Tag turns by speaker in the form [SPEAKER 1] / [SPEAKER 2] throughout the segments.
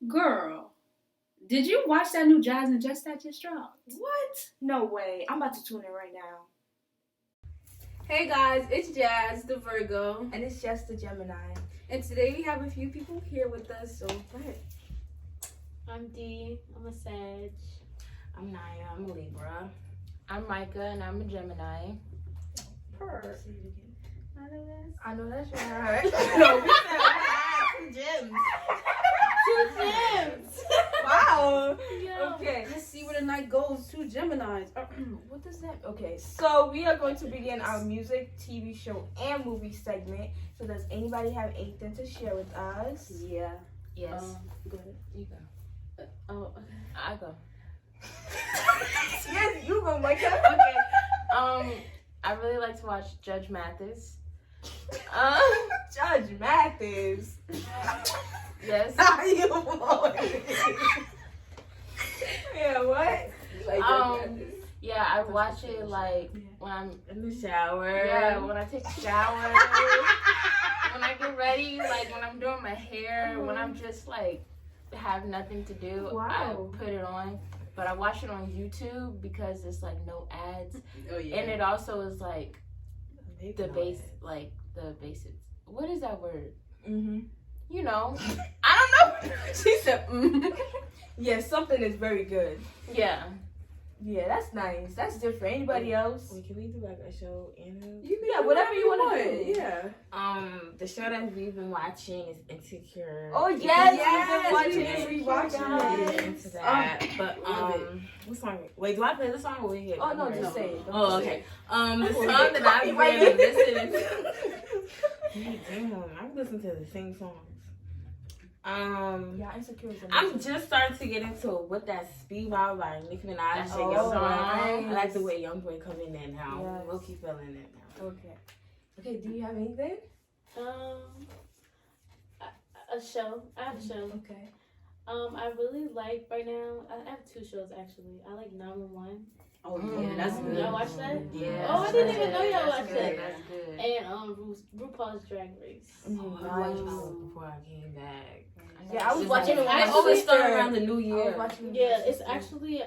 [SPEAKER 1] Girl, did you watch that new Jazz and Just that just dropped?
[SPEAKER 2] What? No way. I'm about to tune in right now.
[SPEAKER 3] Hey guys, it's Jazz, the Virgo,
[SPEAKER 2] And it's just the Gemini.
[SPEAKER 3] and today we have a few people here with us, so go ahead.
[SPEAKER 4] I'm D. I'm a Sag.
[SPEAKER 5] I'm Naya. I'm a Libra. I'm Micah, and I'm a Gemini.
[SPEAKER 2] Purr.
[SPEAKER 5] I know that's right.
[SPEAKER 2] No, we said two gems.
[SPEAKER 4] Two gems.
[SPEAKER 2] Wow.
[SPEAKER 4] Yo.
[SPEAKER 2] Okay.
[SPEAKER 3] Let's see where the night goes. Two Geminis.
[SPEAKER 2] What does that? Okay, so we are going to begin our music, TV show, and movie segment. So does anybody have anything to share with us?
[SPEAKER 3] Yeah.
[SPEAKER 5] Yes.
[SPEAKER 3] Go ahead.
[SPEAKER 5] You go.
[SPEAKER 3] Oh, okay.
[SPEAKER 5] I go.
[SPEAKER 2] Yes, you go, Micah.
[SPEAKER 5] Okay. I really like to watch Judge Mathis.
[SPEAKER 2] Judge Mathis.
[SPEAKER 5] Yes.
[SPEAKER 2] How you boy? Yeah, what?
[SPEAKER 5] Yeah, I watch it like when I'm
[SPEAKER 2] In the shower.
[SPEAKER 5] yeah, when I take a shower, when I get ready, like when I'm doing my hair, when I'm just like have nothing to do,
[SPEAKER 2] Wow.
[SPEAKER 5] I put it on. But I watch it on YouTube because it's like no ads,
[SPEAKER 3] Oh yeah.
[SPEAKER 5] and it also is like the basics. What is that word?
[SPEAKER 2] Mm-hmm.
[SPEAKER 5] You know, I don't know. She said,
[SPEAKER 2] Yeah, something is very good.
[SPEAKER 5] yeah.
[SPEAKER 2] Yeah, that's nice. That's different. Anybody else?
[SPEAKER 6] Wait, can we do like a show and
[SPEAKER 3] You can
[SPEAKER 2] Yeah,
[SPEAKER 3] do
[SPEAKER 2] whatever you wanna do.
[SPEAKER 3] Yeah.
[SPEAKER 6] the show that we've been watching is Insecure.
[SPEAKER 2] Oh yes,
[SPEAKER 3] Yes,
[SPEAKER 2] we've
[SPEAKER 3] we
[SPEAKER 2] been
[SPEAKER 3] been
[SPEAKER 2] watching
[SPEAKER 3] rewatching
[SPEAKER 2] it.
[SPEAKER 3] it.
[SPEAKER 6] Into that. But
[SPEAKER 3] love
[SPEAKER 6] what song? Wait, do I play the song or we here?
[SPEAKER 2] Oh no, just say it.
[SPEAKER 6] Oh, okay. The song
[SPEAKER 2] Right
[SPEAKER 6] that I've
[SPEAKER 2] here.
[SPEAKER 6] been listening to. Damn, I'm listening to the same songs.
[SPEAKER 2] Yeah, Insecure is
[SPEAKER 6] I'm
[SPEAKER 2] amazing.
[SPEAKER 6] just starting to get into What That Speed Wild by Nicki Minaj.
[SPEAKER 5] That's
[SPEAKER 6] and
[SPEAKER 5] a good
[SPEAKER 6] Young
[SPEAKER 5] song.
[SPEAKER 6] Boy. I like the way Young Boy come in there now.
[SPEAKER 2] Yes.
[SPEAKER 6] We'll keep feeling it now.
[SPEAKER 2] Okay. Okay, do you have anything?
[SPEAKER 4] A show. I have a show.
[SPEAKER 2] Okay.
[SPEAKER 4] I really like right now. I have two shows actually. I like 911.
[SPEAKER 3] Oh yeah, that's good.
[SPEAKER 4] Y'all watch that?
[SPEAKER 5] Yeah.
[SPEAKER 4] Oh, I didn't even know y'all
[SPEAKER 5] That's
[SPEAKER 4] watched
[SPEAKER 5] good.
[SPEAKER 4] that.
[SPEAKER 5] That's good.
[SPEAKER 4] And RuPaul's Drag Race.
[SPEAKER 6] I watched this before I came back.
[SPEAKER 2] Yeah, I was
[SPEAKER 6] Just
[SPEAKER 2] watching it
[SPEAKER 6] like,
[SPEAKER 2] when
[SPEAKER 6] I
[SPEAKER 2] my
[SPEAKER 6] always
[SPEAKER 2] sister-
[SPEAKER 6] start around the new
[SPEAKER 2] I
[SPEAKER 6] year.
[SPEAKER 2] was watching it with
[SPEAKER 4] Yeah,
[SPEAKER 2] my
[SPEAKER 4] it's
[SPEAKER 2] sister.
[SPEAKER 4] actually a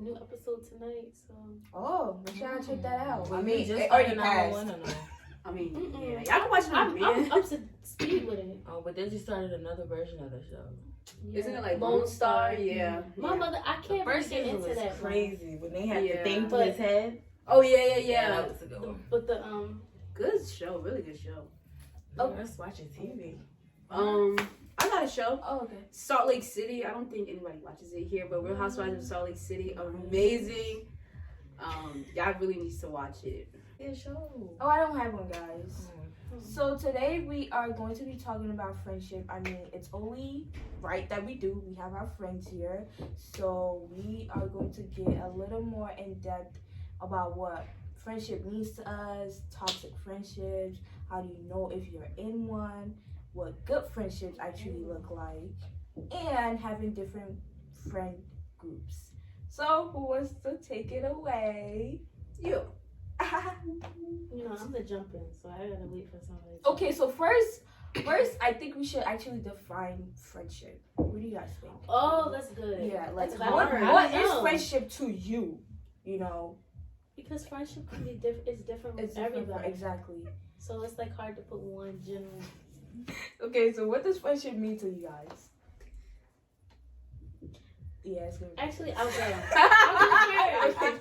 [SPEAKER 4] new episode tonight. So.
[SPEAKER 2] Oh, make sure I check that out. I
[SPEAKER 6] We
[SPEAKER 2] mean,
[SPEAKER 6] just
[SPEAKER 2] it already
[SPEAKER 6] started
[SPEAKER 2] passed.
[SPEAKER 6] 911 or no?
[SPEAKER 3] I mean,
[SPEAKER 4] Mm-mm.
[SPEAKER 3] yeah, y'all can watch it on
[SPEAKER 4] I'm
[SPEAKER 3] demand.
[SPEAKER 4] up to speed with it.
[SPEAKER 6] Oh, but they just started another version of the show.
[SPEAKER 3] Isn't
[SPEAKER 4] Yeah.
[SPEAKER 3] it like Lone Star? Yeah.
[SPEAKER 4] My mother, I
[SPEAKER 6] The
[SPEAKER 4] can't really
[SPEAKER 6] first
[SPEAKER 4] get
[SPEAKER 6] season
[SPEAKER 4] into
[SPEAKER 6] was
[SPEAKER 4] that.
[SPEAKER 6] crazy when they had
[SPEAKER 3] Yeah.
[SPEAKER 6] the thing to
[SPEAKER 4] But-
[SPEAKER 6] his head.
[SPEAKER 3] Oh yeah.
[SPEAKER 6] that was a good one.
[SPEAKER 4] But the
[SPEAKER 3] Good show, really good show.
[SPEAKER 6] Oh, let's watch it TV.
[SPEAKER 3] I got a show.
[SPEAKER 2] Oh, okay.
[SPEAKER 3] Salt Lake City. I don't think anybody watches it here, but Real Housewives of Salt Lake City, amazing. Y'all really need to watch it.
[SPEAKER 6] Yeah, show.
[SPEAKER 2] Oh, I don't have one, guys. So today we are going to be talking about friendship. I mean, it's only right that we do. We have our friends here. So we are going to get a little more in depth about what friendship means to us, toxic friendships, how do you know if you're in one, what good friendships actually look like, and having different friend groups. So who wants to take it away?
[SPEAKER 3] You.
[SPEAKER 4] you know, I'm the jumping, so I gotta wait for somebody. to-
[SPEAKER 2] Okay, so first, I think we should actually define friendship. What do you guys think?
[SPEAKER 4] Oh, that's good.
[SPEAKER 2] Yeah, like
[SPEAKER 4] That's
[SPEAKER 2] what
[SPEAKER 4] hard.
[SPEAKER 2] what
[SPEAKER 4] I
[SPEAKER 2] is
[SPEAKER 4] know.
[SPEAKER 2] friendship to you? You know,
[SPEAKER 4] Because friendship can be different. It's different with
[SPEAKER 2] it's different for
[SPEAKER 4] everybody.
[SPEAKER 2] exactly.
[SPEAKER 4] So it's like hard to put one general.
[SPEAKER 2] Okay, so what does friendship mean to you guys? Yeah, it's gonna be.
[SPEAKER 4] Actually, I'll go.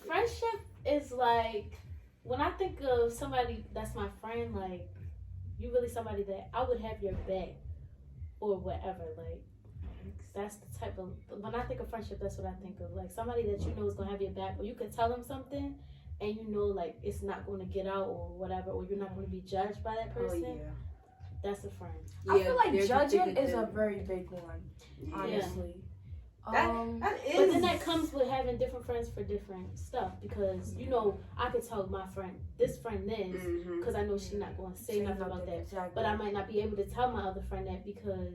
[SPEAKER 4] Friendship is like when I think of somebody that's my friend, like you really somebody that I would have your back or whatever. Like that's the type of when I think of friendship, that's what I think of. Like somebody that you know is gonna have your back, or you can tell them something, and you know like it's not gonna get out or whatever, or you're not gonna be judged by that
[SPEAKER 3] Oh
[SPEAKER 4] person.
[SPEAKER 3] yeah.
[SPEAKER 4] That's a friend.
[SPEAKER 2] I feel like
[SPEAKER 3] there's
[SPEAKER 2] judging
[SPEAKER 3] thick and
[SPEAKER 2] is a
[SPEAKER 3] thin.
[SPEAKER 2] very big one, honestly.
[SPEAKER 3] That is.
[SPEAKER 4] But then that comes with having different friends for different stuff because you know I could tell my friend this friend this
[SPEAKER 3] Mhm.
[SPEAKER 4] because I know she's not going to say nothing about that.
[SPEAKER 2] Exactly.
[SPEAKER 4] But I might not be able to tell my other friend that because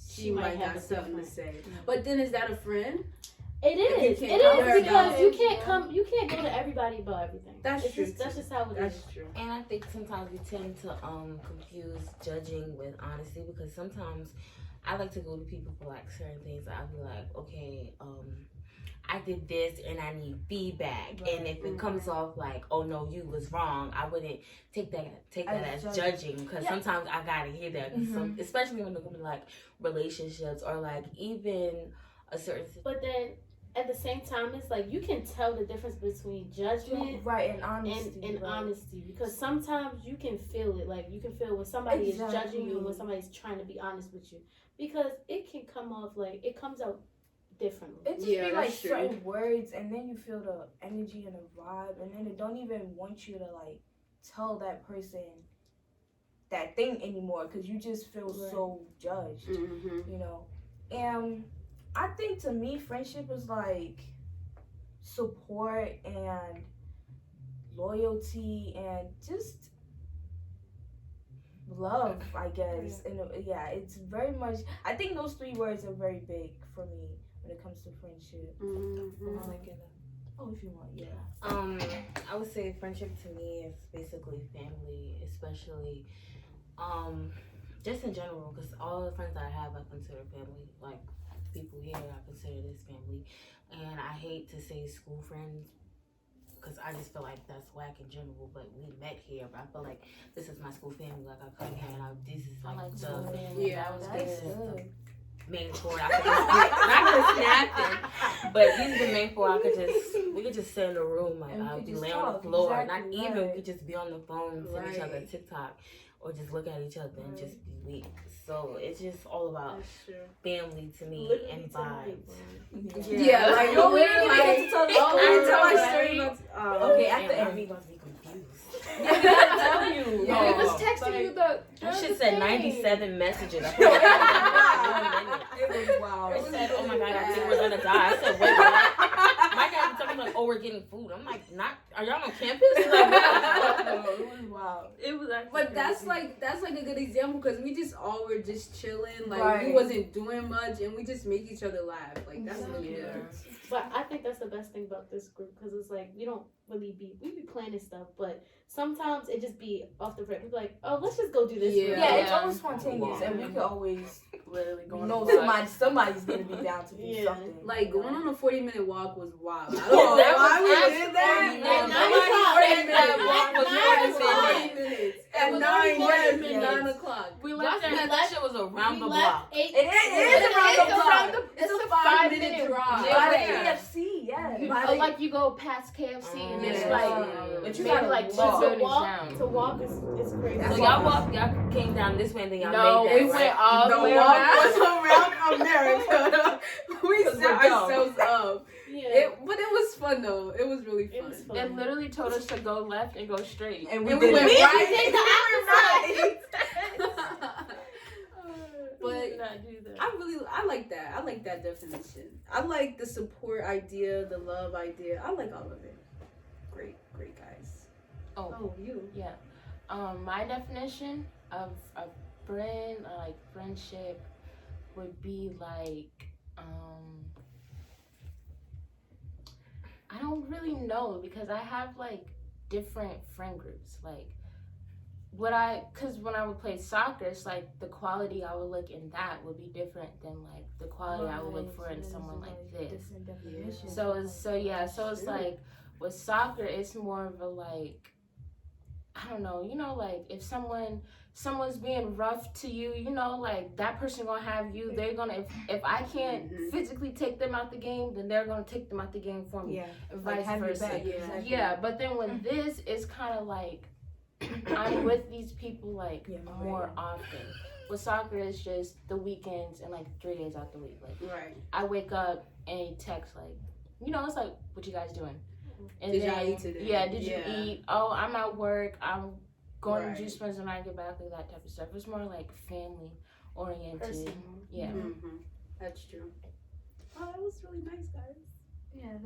[SPEAKER 3] She might
[SPEAKER 4] have
[SPEAKER 3] have
[SPEAKER 4] a
[SPEAKER 3] something to
[SPEAKER 4] different-
[SPEAKER 3] say. But then is that a friend?
[SPEAKER 4] it is.
[SPEAKER 3] you
[SPEAKER 4] It
[SPEAKER 3] can't tell her
[SPEAKER 4] is because
[SPEAKER 3] about
[SPEAKER 4] you
[SPEAKER 3] it,
[SPEAKER 4] can't come. You can't go to everybody about everything.
[SPEAKER 3] That's
[SPEAKER 4] It's
[SPEAKER 3] true,
[SPEAKER 4] Just, that's
[SPEAKER 3] too.
[SPEAKER 4] just how it is.
[SPEAKER 3] That's true.
[SPEAKER 6] And I think sometimes we tend to confuse judging with honesty because sometimes I like to go to people for like certain things. I'll be like, okay, I did this and I need feedback.
[SPEAKER 2] Right.
[SPEAKER 6] And if it comes off like, oh no, you was wrong, I wouldn't take that as judging, because sometimes I gotta hear that. So, especially when it comes to like relationships or like even a certain.
[SPEAKER 4] But then at the same time, it's like you can tell the difference between judgment
[SPEAKER 2] and honesty.
[SPEAKER 4] and honesty, because sometimes you can feel it. Like you can feel when somebody is judging you and when somebody's trying to be honest with you, because it can come off like it comes out differently.
[SPEAKER 2] It just be like certain words, and then you feel the energy and the vibe, and then it don't even want you to like tell that person that thing anymore, because you just feel so judged, you know. And I think to me, friendship is like support and loyalty and just love, I guess. And it's very much, I think those 3 words are very big for me when it comes to friendship. Oh, if you want,
[SPEAKER 6] I would say friendship to me is basically family, especially just in general, because all the friends that I have, I consider family. Like people here, I consider this family, and I hate to say school friends, because I just feel like that's whack in general, but we met here, but I feel like this is my school family. Like I come here and this is like the main 4 I could just not just snapping, but these are the main 4 we could just sit in a room, like I'll be laying on the floor, not even, we could just be on the phone, send each other TikTok, or just look at each other and just be weak. So it's just all about family to me and vibes.
[SPEAKER 3] Yeah, like
[SPEAKER 2] no, we didn't even get to tell the story.
[SPEAKER 6] Okay, at the end we gonna be confused.
[SPEAKER 2] Yeah, we gotta tell you.
[SPEAKER 3] Yeah, we was texting you the.
[SPEAKER 6] You should said 97 messages. It
[SPEAKER 2] was wild.
[SPEAKER 6] It said, oh my god, I think we're gonna die. I said, wait, what? My dad was talking like, oh, we're getting food. I'm like, are y'all on campus? Like,
[SPEAKER 2] it was wild.
[SPEAKER 3] It was actually but crazy. that's like a good example, because we just all were just chilling, like we wasn't doing much, and we just make each other laugh. Like that's really good.
[SPEAKER 4] But I think that's the best thing about this group, because it's like we don't really we be planning stuff, but sometimes it just be off the rip. We be like, oh, let's just go do this.
[SPEAKER 2] It's always spontaneous, and we could always literally go. Somebody's gonna be down to do something.
[SPEAKER 3] Like going on a 40-minute walk was wild. I don't know why we did that. 40 minutes. At 9 o'clock.
[SPEAKER 6] We left that shit was around the block.
[SPEAKER 2] It is around the block.
[SPEAKER 3] It's a 5-minute drive.
[SPEAKER 2] By the KFC,
[SPEAKER 1] like you go past KFC and it's like,
[SPEAKER 6] but you
[SPEAKER 1] maybe
[SPEAKER 6] gotta
[SPEAKER 1] like
[SPEAKER 4] to walk is crazy.
[SPEAKER 6] So y'all came down this way and then y'all made that.
[SPEAKER 3] We went all the way around America. We set ourselves up. But it was fun though. It was really fun.
[SPEAKER 1] It literally told us to go left and go straight.
[SPEAKER 2] And we went right.
[SPEAKER 3] But I like that. I like that definition. I like the support idea, the love idea. I like all of it. Great guys.
[SPEAKER 1] Oh,
[SPEAKER 3] you.
[SPEAKER 1] Yeah. My definition of a friend, like friendship, would be like, I don't really know, because I have like different friend groups. Like because when I would play soccer, it's like the quality I would look in that would be different than like the quality I would look for in someone like this. So it's like with soccer, it's more of a like, I don't know, like if someone's being rough to you, like that person gonna have you. They're gonna if I can't physically take them out the game, then they're gonna take them out the game for me. And vice versa. Yeah, but then with this, it's kind of like I'm with these people like more often. With soccer, it's just the weekends and like 3 days out the week. Like I wake up and you text like, it's like, what you guys doing? And
[SPEAKER 3] did y'all eat today?
[SPEAKER 1] Yeah, did you eat? Oh, I'm at work. I'm going to juice friends when I get back, like that type of stuff. It's more like family oriented. Personal. Yeah. Mm-hmm.
[SPEAKER 3] That's true. Oh, that was really nice, guys.
[SPEAKER 2] Yeah,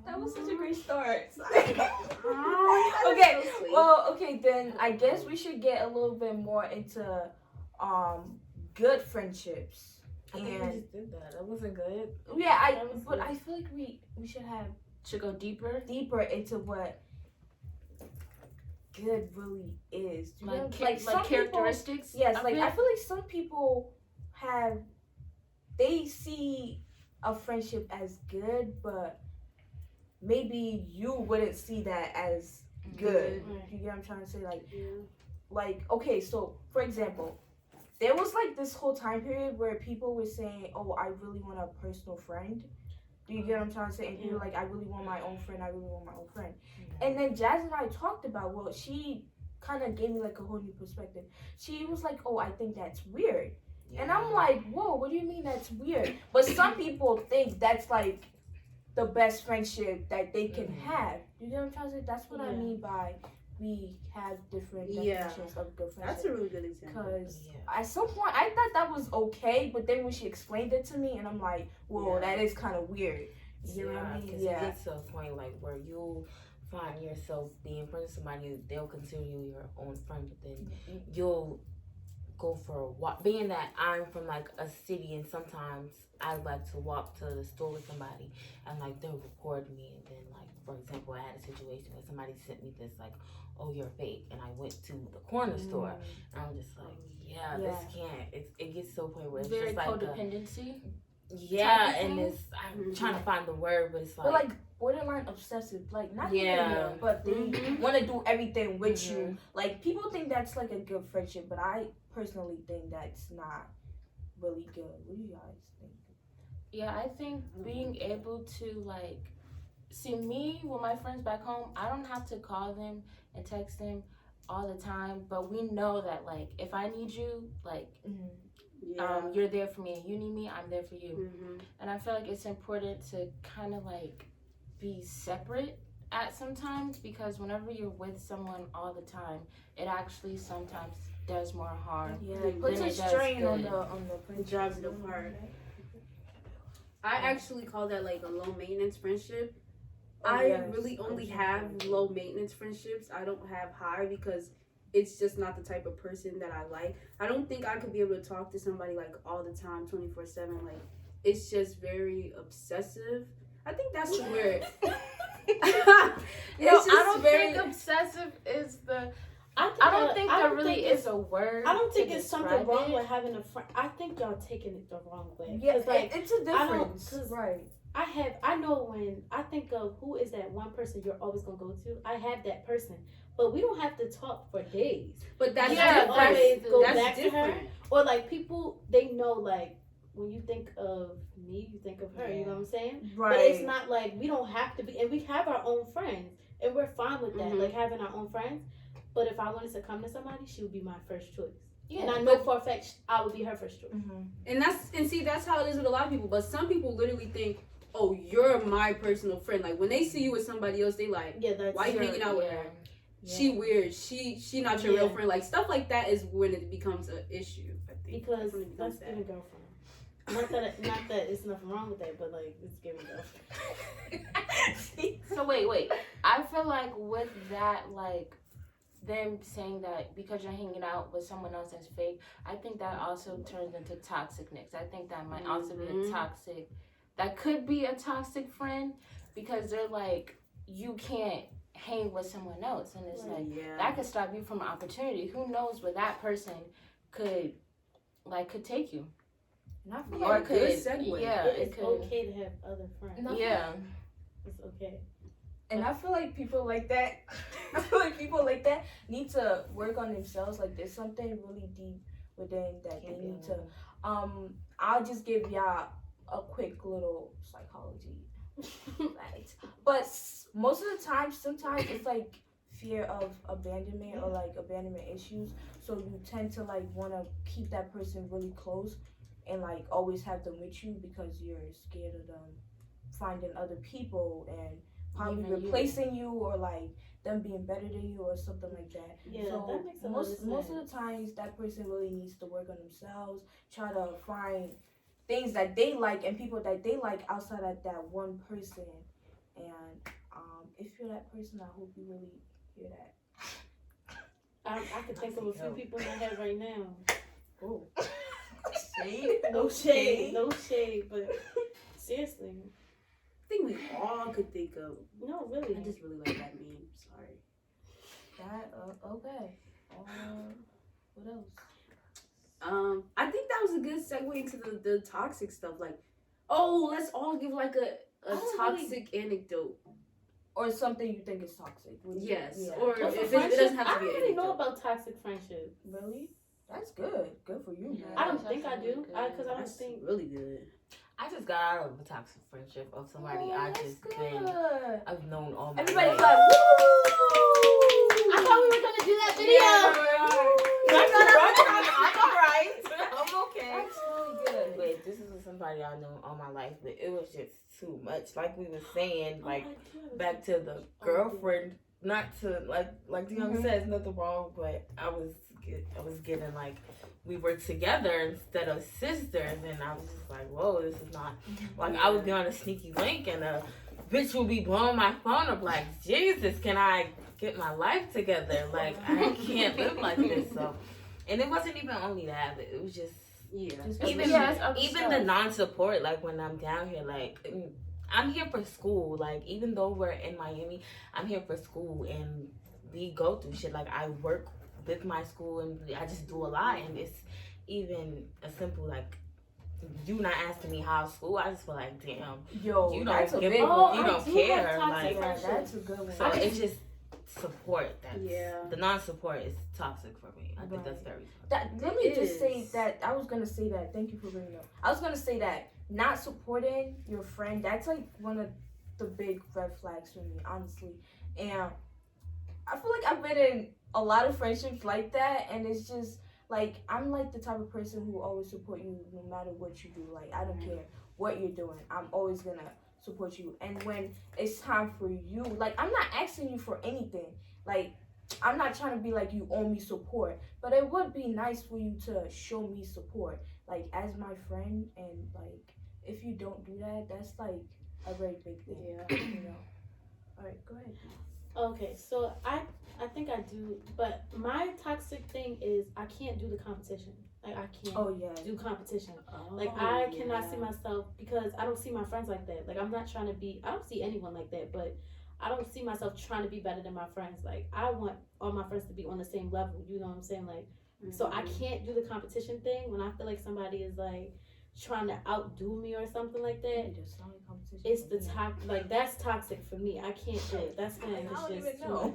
[SPEAKER 2] that was such a great start. Okay, then I guess we should get a little bit more into good friendships.
[SPEAKER 6] I think we just did that. That wasn't good.
[SPEAKER 2] Yeah, I feel like we should
[SPEAKER 1] go deeper
[SPEAKER 2] into what good really is.
[SPEAKER 1] Like characteristics.
[SPEAKER 2] Yes, like I feel like some people have they see a friendship as good, but maybe you wouldn't see that as good. You get what I'm trying to say? Like okay, so for example, there was like this whole time period where people were saying, "Oh, I really want a personal friend." Do you get what I'm trying to say? And people were like, "I really want my own friend. I really want my own friend." And then Jazz and I talked about, well, she kind of gave me like a whole new perspective. She was like, "Oh, I think that's weird." And I'm like, "Whoa, what do you mean that's weird?" But some people think that's like the best friendship that they can have. You get what I'm trying to say? That's what I mean by we have different definitions of good friendship.
[SPEAKER 3] That's a really good example.
[SPEAKER 2] Because at some point I thought that was okay, but then when she explained it to me, and I'm like, whoa, that is kind of weird. You know what I mean?
[SPEAKER 6] Because it gets to a point like where you find yourself being friends with somebody, they'll consider you your own friend, but then you'll go for a walk. Being that I'm from like a city, and sometimes I like to walk to the store with somebody, and like they'll record me, and then like for example, I had a situation where somebody sent me this like, "Oh, you're fake," and I went to the corner store, and I'm just like, this can't. It gets to a point where it's
[SPEAKER 1] very
[SPEAKER 6] just like
[SPEAKER 1] codependency.
[SPEAKER 6] And it's I'm trying to find the word, but it's like,
[SPEAKER 2] but like borderline obsessive, like not even, but they want to do everything with you. Like people think that's like a good friendship, but I personally think that's not really good. What do you guys think?
[SPEAKER 1] Yeah, I think being able to like see me with my friends back home, I don't have to call them and text them all the time, but we know that like if I need you, like you're there for me, and you need me, I'm there for you. And I feel like it's important to kind of like be separate at sometimes, because whenever you're with someone all the time, it actually sometimes does more harm.
[SPEAKER 2] It puts a strain on the friendship.
[SPEAKER 3] Drives it apart. I actually call that like a low maintenance friendship. I really only have low maintenance friendships. I don't have high because it's just not the type of person that I like. I don't think I could be able to talk to somebody like all the time, 24/7. Like it's just very obsessive. I think that's where
[SPEAKER 1] I don't think obsessive is the. I don't think there really is a word.
[SPEAKER 4] I don't think it's something wrong with having a friend. I think y'all taking it the wrong way.
[SPEAKER 2] Yeah,
[SPEAKER 4] like,
[SPEAKER 2] it's a difference. Right.
[SPEAKER 4] I know when I think of who is that one person you're always gonna go to, I have that person. But we don't have to talk for days.
[SPEAKER 3] But that's
[SPEAKER 4] always go
[SPEAKER 3] that's
[SPEAKER 4] back
[SPEAKER 3] different.
[SPEAKER 4] to her. Or like people, they know like when you think of me, you think of her. You know what I'm saying?
[SPEAKER 2] Right.
[SPEAKER 4] But it's not like we don't have to be, and we have our own friends, and we're fine with that. Like having our own friends. But if I wanted to come to somebody, she would be my first choice. Yeah, and I know for a fact I would be her first choice.
[SPEAKER 3] And see, that's how it is with a lot of people. But some people literally think, "Oh, you're my personal friend." Like when they see you with somebody else, they like, "Why you hanging out with her? She weird. She not your real friend." Like stuff like that is when it becomes an issue. I think
[SPEAKER 4] because that's giving girlfriend. Not that it's nothing wrong with that, but like it's giving girlfriend.
[SPEAKER 1] So wait. I feel like with that, like them saying that because you're hanging out with someone else that's fake, I think that also turns into toxicness. I think that might also be a toxic. That could be a toxic friend because they're like, you can't hang with someone else, and it's like that could stop you from an opportunity. Who knows where that person could take you?
[SPEAKER 3] Or it could segue.
[SPEAKER 1] Yeah,
[SPEAKER 4] it's okay to have other friends.
[SPEAKER 1] Yeah,
[SPEAKER 4] it's okay.
[SPEAKER 2] And I feel like people like that. Need to work on themselves. Like there's something really deep within that they need to. I'll just give y'all a quick little psychology. Right. But most of the time, sometimes it's like fear of abandonment or like abandonment issues. So you tend to like want to keep that person really close and like always have them with you because you're scared of them finding other people and probably replacing you or like them being better than you or something like that.
[SPEAKER 4] Yeah,
[SPEAKER 2] so
[SPEAKER 4] that makes a lot of sense.
[SPEAKER 2] most of the times that person really needs to work on themselves, try to find things that they like and people that they like outside of that one person. And if you're that person, I hope you really hear that.
[SPEAKER 4] I could think of a few people in my head right now.
[SPEAKER 2] Oh.
[SPEAKER 4] No shade, but seriously.
[SPEAKER 3] I think we all could think of.
[SPEAKER 4] No, really.
[SPEAKER 3] I just really like that meme. Sorry.
[SPEAKER 2] That okay. What else?
[SPEAKER 3] I think that was a good segue into the toxic stuff. Like, oh, let's all give like a toxic anecdote.
[SPEAKER 2] Or something you think is toxic.
[SPEAKER 3] Yes.
[SPEAKER 2] Yeah.
[SPEAKER 3] Or
[SPEAKER 4] Well, for
[SPEAKER 3] if it
[SPEAKER 4] friendship,
[SPEAKER 3] doesn't have
[SPEAKER 4] I
[SPEAKER 3] to be
[SPEAKER 4] don't
[SPEAKER 3] an
[SPEAKER 4] really know
[SPEAKER 3] anecdote.
[SPEAKER 4] about toxic friendship.
[SPEAKER 2] Really? That's good. Good for you.
[SPEAKER 1] Yeah.
[SPEAKER 2] Man.
[SPEAKER 4] I don't
[SPEAKER 1] That's
[SPEAKER 4] think I
[SPEAKER 1] actually
[SPEAKER 4] do.
[SPEAKER 1] good.
[SPEAKER 4] Because I don't
[SPEAKER 3] That's
[SPEAKER 4] think.
[SPEAKER 3] really good.
[SPEAKER 6] I just got out of a toxic friendship of somebody I've known all my
[SPEAKER 2] Everybody
[SPEAKER 6] life.
[SPEAKER 2] clap. Woo!
[SPEAKER 4] I thought we were gonna do that video.
[SPEAKER 6] I'm alright. I'm okay.
[SPEAKER 2] That's really good.
[SPEAKER 6] But this is somebody I know all my life, but it was just too much. Like we were saying, like back to the girlfriend. Not to like Deanna says, nothing wrong, but I was getting like we were together instead of sisters, and I was just like, whoa, this is not like I would be on a sneaky link, and a bitch would be blowing my phone up like, Jesus, can I get my life together? Like I can't live like this. So, and it wasn't even only that, but it was just.
[SPEAKER 3] Yeah.
[SPEAKER 6] Even the non-support, like when I'm down here, like I'm here for school. Like even though we're in Miami, I'm here for school, and we go through shit. Like I work with my school, and I just do a lot. And it's even a simple like you not asking me how's school. I just feel like damn,
[SPEAKER 2] Yo,
[SPEAKER 6] you
[SPEAKER 2] that's a
[SPEAKER 6] don't give
[SPEAKER 2] big
[SPEAKER 6] you
[SPEAKER 2] one.
[SPEAKER 6] don't care. Like
[SPEAKER 2] Yeah, that's a good one.
[SPEAKER 6] so it's just support. That's
[SPEAKER 3] Yeah.
[SPEAKER 6] the non-support is toxic for me. I think that's very toxic.
[SPEAKER 2] Let me just say
[SPEAKER 3] is.
[SPEAKER 2] that I was gonna say that. Thank you for bringing it up. I was gonna say that not supporting your friend, that's like one of the big red flags for me, honestly. And I feel like I've been in a lot of friendships like that, and it's just like I'm like the type of person who always support you no matter what you do. Like I don't care what you're doing, I'm always gonna support you. And when it's time for you, like I'm not asking you for anything. Like I'm not trying to be like you owe me support, but it would be nice for you to show me support, like as my friend. And like if you don't do that, that's like a very big thing.
[SPEAKER 4] Yeah.
[SPEAKER 2] You know. All right, go ahead.
[SPEAKER 4] Okay, so I think I do, but my toxic thing is I can't do the competition. Like I can't
[SPEAKER 2] Oh yeah.
[SPEAKER 4] do competition.
[SPEAKER 3] Oh,
[SPEAKER 4] Like I cannot see myself, because I don't see my friends like that. Like I'm not trying to be. I don't see anyone like that, but I don't see myself trying to be better than my friends. Like I want all my friends to be on the same level. You know what I'm saying? Like so I can't do the competition thing when I feel like somebody is like trying to outdo me or something like that. It's the top, like that's toxic for me. I can't do it. That's when it's
[SPEAKER 2] don't
[SPEAKER 4] just
[SPEAKER 2] even
[SPEAKER 4] too
[SPEAKER 2] know.
[SPEAKER 4] much.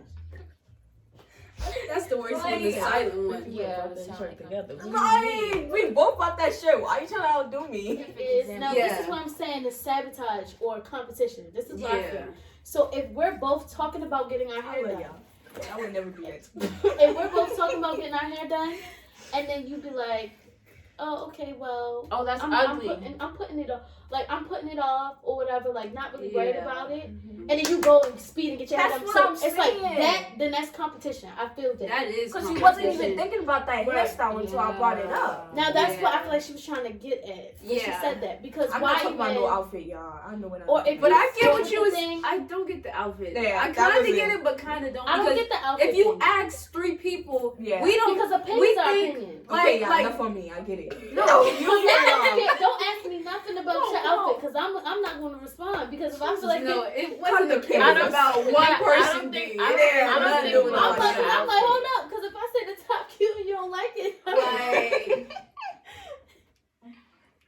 [SPEAKER 3] That's the worst
[SPEAKER 2] Like,
[SPEAKER 3] one, the silent one.
[SPEAKER 1] Yeah,
[SPEAKER 6] They
[SPEAKER 1] sound
[SPEAKER 6] work
[SPEAKER 1] like
[SPEAKER 6] together.
[SPEAKER 2] Right, we both bought that shit. Why you trying to outdo me?
[SPEAKER 4] Is no, this
[SPEAKER 3] Yeah.
[SPEAKER 4] is what I'm saying is sabotage or competition. This is what I
[SPEAKER 3] Yeah.
[SPEAKER 4] feel. So if we're both talking about getting our hair done,
[SPEAKER 2] I would never be that.
[SPEAKER 4] if we're both talking about getting our hair done, and then you be like, oh, okay, well,
[SPEAKER 1] Oh, that's
[SPEAKER 4] I'm
[SPEAKER 1] ugly.
[SPEAKER 4] putting it off, like I'm putting it off or whatever, like not really worried
[SPEAKER 3] Yeah.
[SPEAKER 4] about it, and then you go and speed and get your hair
[SPEAKER 2] That's
[SPEAKER 4] done.
[SPEAKER 2] what
[SPEAKER 4] So
[SPEAKER 2] I'm
[SPEAKER 4] it's like
[SPEAKER 2] saying.
[SPEAKER 4] that. Then that's competition. I feel that.
[SPEAKER 3] That is
[SPEAKER 2] Because she wasn't even
[SPEAKER 3] competition.
[SPEAKER 2] thinking about that
[SPEAKER 4] Right.
[SPEAKER 2] hairstyle until I brought it up.
[SPEAKER 4] Now that's what I
[SPEAKER 3] Yeah.
[SPEAKER 4] feel like she was trying to get at when she
[SPEAKER 3] Yeah.
[SPEAKER 4] said that, because
[SPEAKER 2] I'm
[SPEAKER 4] why
[SPEAKER 2] not talking about no
[SPEAKER 4] even?
[SPEAKER 2] outfit, y'all. I know when I.
[SPEAKER 4] Or if
[SPEAKER 3] But I
[SPEAKER 4] you
[SPEAKER 3] get what
[SPEAKER 4] want
[SPEAKER 3] you
[SPEAKER 4] the
[SPEAKER 3] was.
[SPEAKER 4] thing,
[SPEAKER 3] I don't get the outfit.
[SPEAKER 2] Yeah,
[SPEAKER 3] I
[SPEAKER 2] that
[SPEAKER 3] kind
[SPEAKER 2] was
[SPEAKER 3] of get
[SPEAKER 2] it.
[SPEAKER 3] it, but kind of don't.
[SPEAKER 4] I don't
[SPEAKER 3] Because
[SPEAKER 4] get the outfit.
[SPEAKER 3] if you
[SPEAKER 4] thing.
[SPEAKER 3] ask 3 people,
[SPEAKER 2] Yeah.
[SPEAKER 3] we don't.
[SPEAKER 4] Because opinions
[SPEAKER 3] we
[SPEAKER 4] are
[SPEAKER 3] think-
[SPEAKER 4] opinions.
[SPEAKER 2] Okay, yeah,
[SPEAKER 3] like-
[SPEAKER 2] enough on me. I get it.
[SPEAKER 3] No,
[SPEAKER 4] Don't ask me nothing about your outfit, because I'm not going to respond, because if I feel like
[SPEAKER 3] no,
[SPEAKER 4] it,
[SPEAKER 3] it
[SPEAKER 2] Cut
[SPEAKER 3] wasn't
[SPEAKER 2] the
[SPEAKER 3] opinion
[SPEAKER 2] cameras.
[SPEAKER 3] about one
[SPEAKER 1] Yeah, I
[SPEAKER 3] person.
[SPEAKER 1] don't think-
[SPEAKER 3] did.
[SPEAKER 1] I don't-
[SPEAKER 3] It had
[SPEAKER 1] I don't
[SPEAKER 3] nothing
[SPEAKER 1] think
[SPEAKER 3] to do
[SPEAKER 1] we
[SPEAKER 3] with
[SPEAKER 1] know
[SPEAKER 4] I'm like,
[SPEAKER 1] about
[SPEAKER 3] that.
[SPEAKER 4] hold up, because if I say the top cute and you don't like it,
[SPEAKER 3] Like,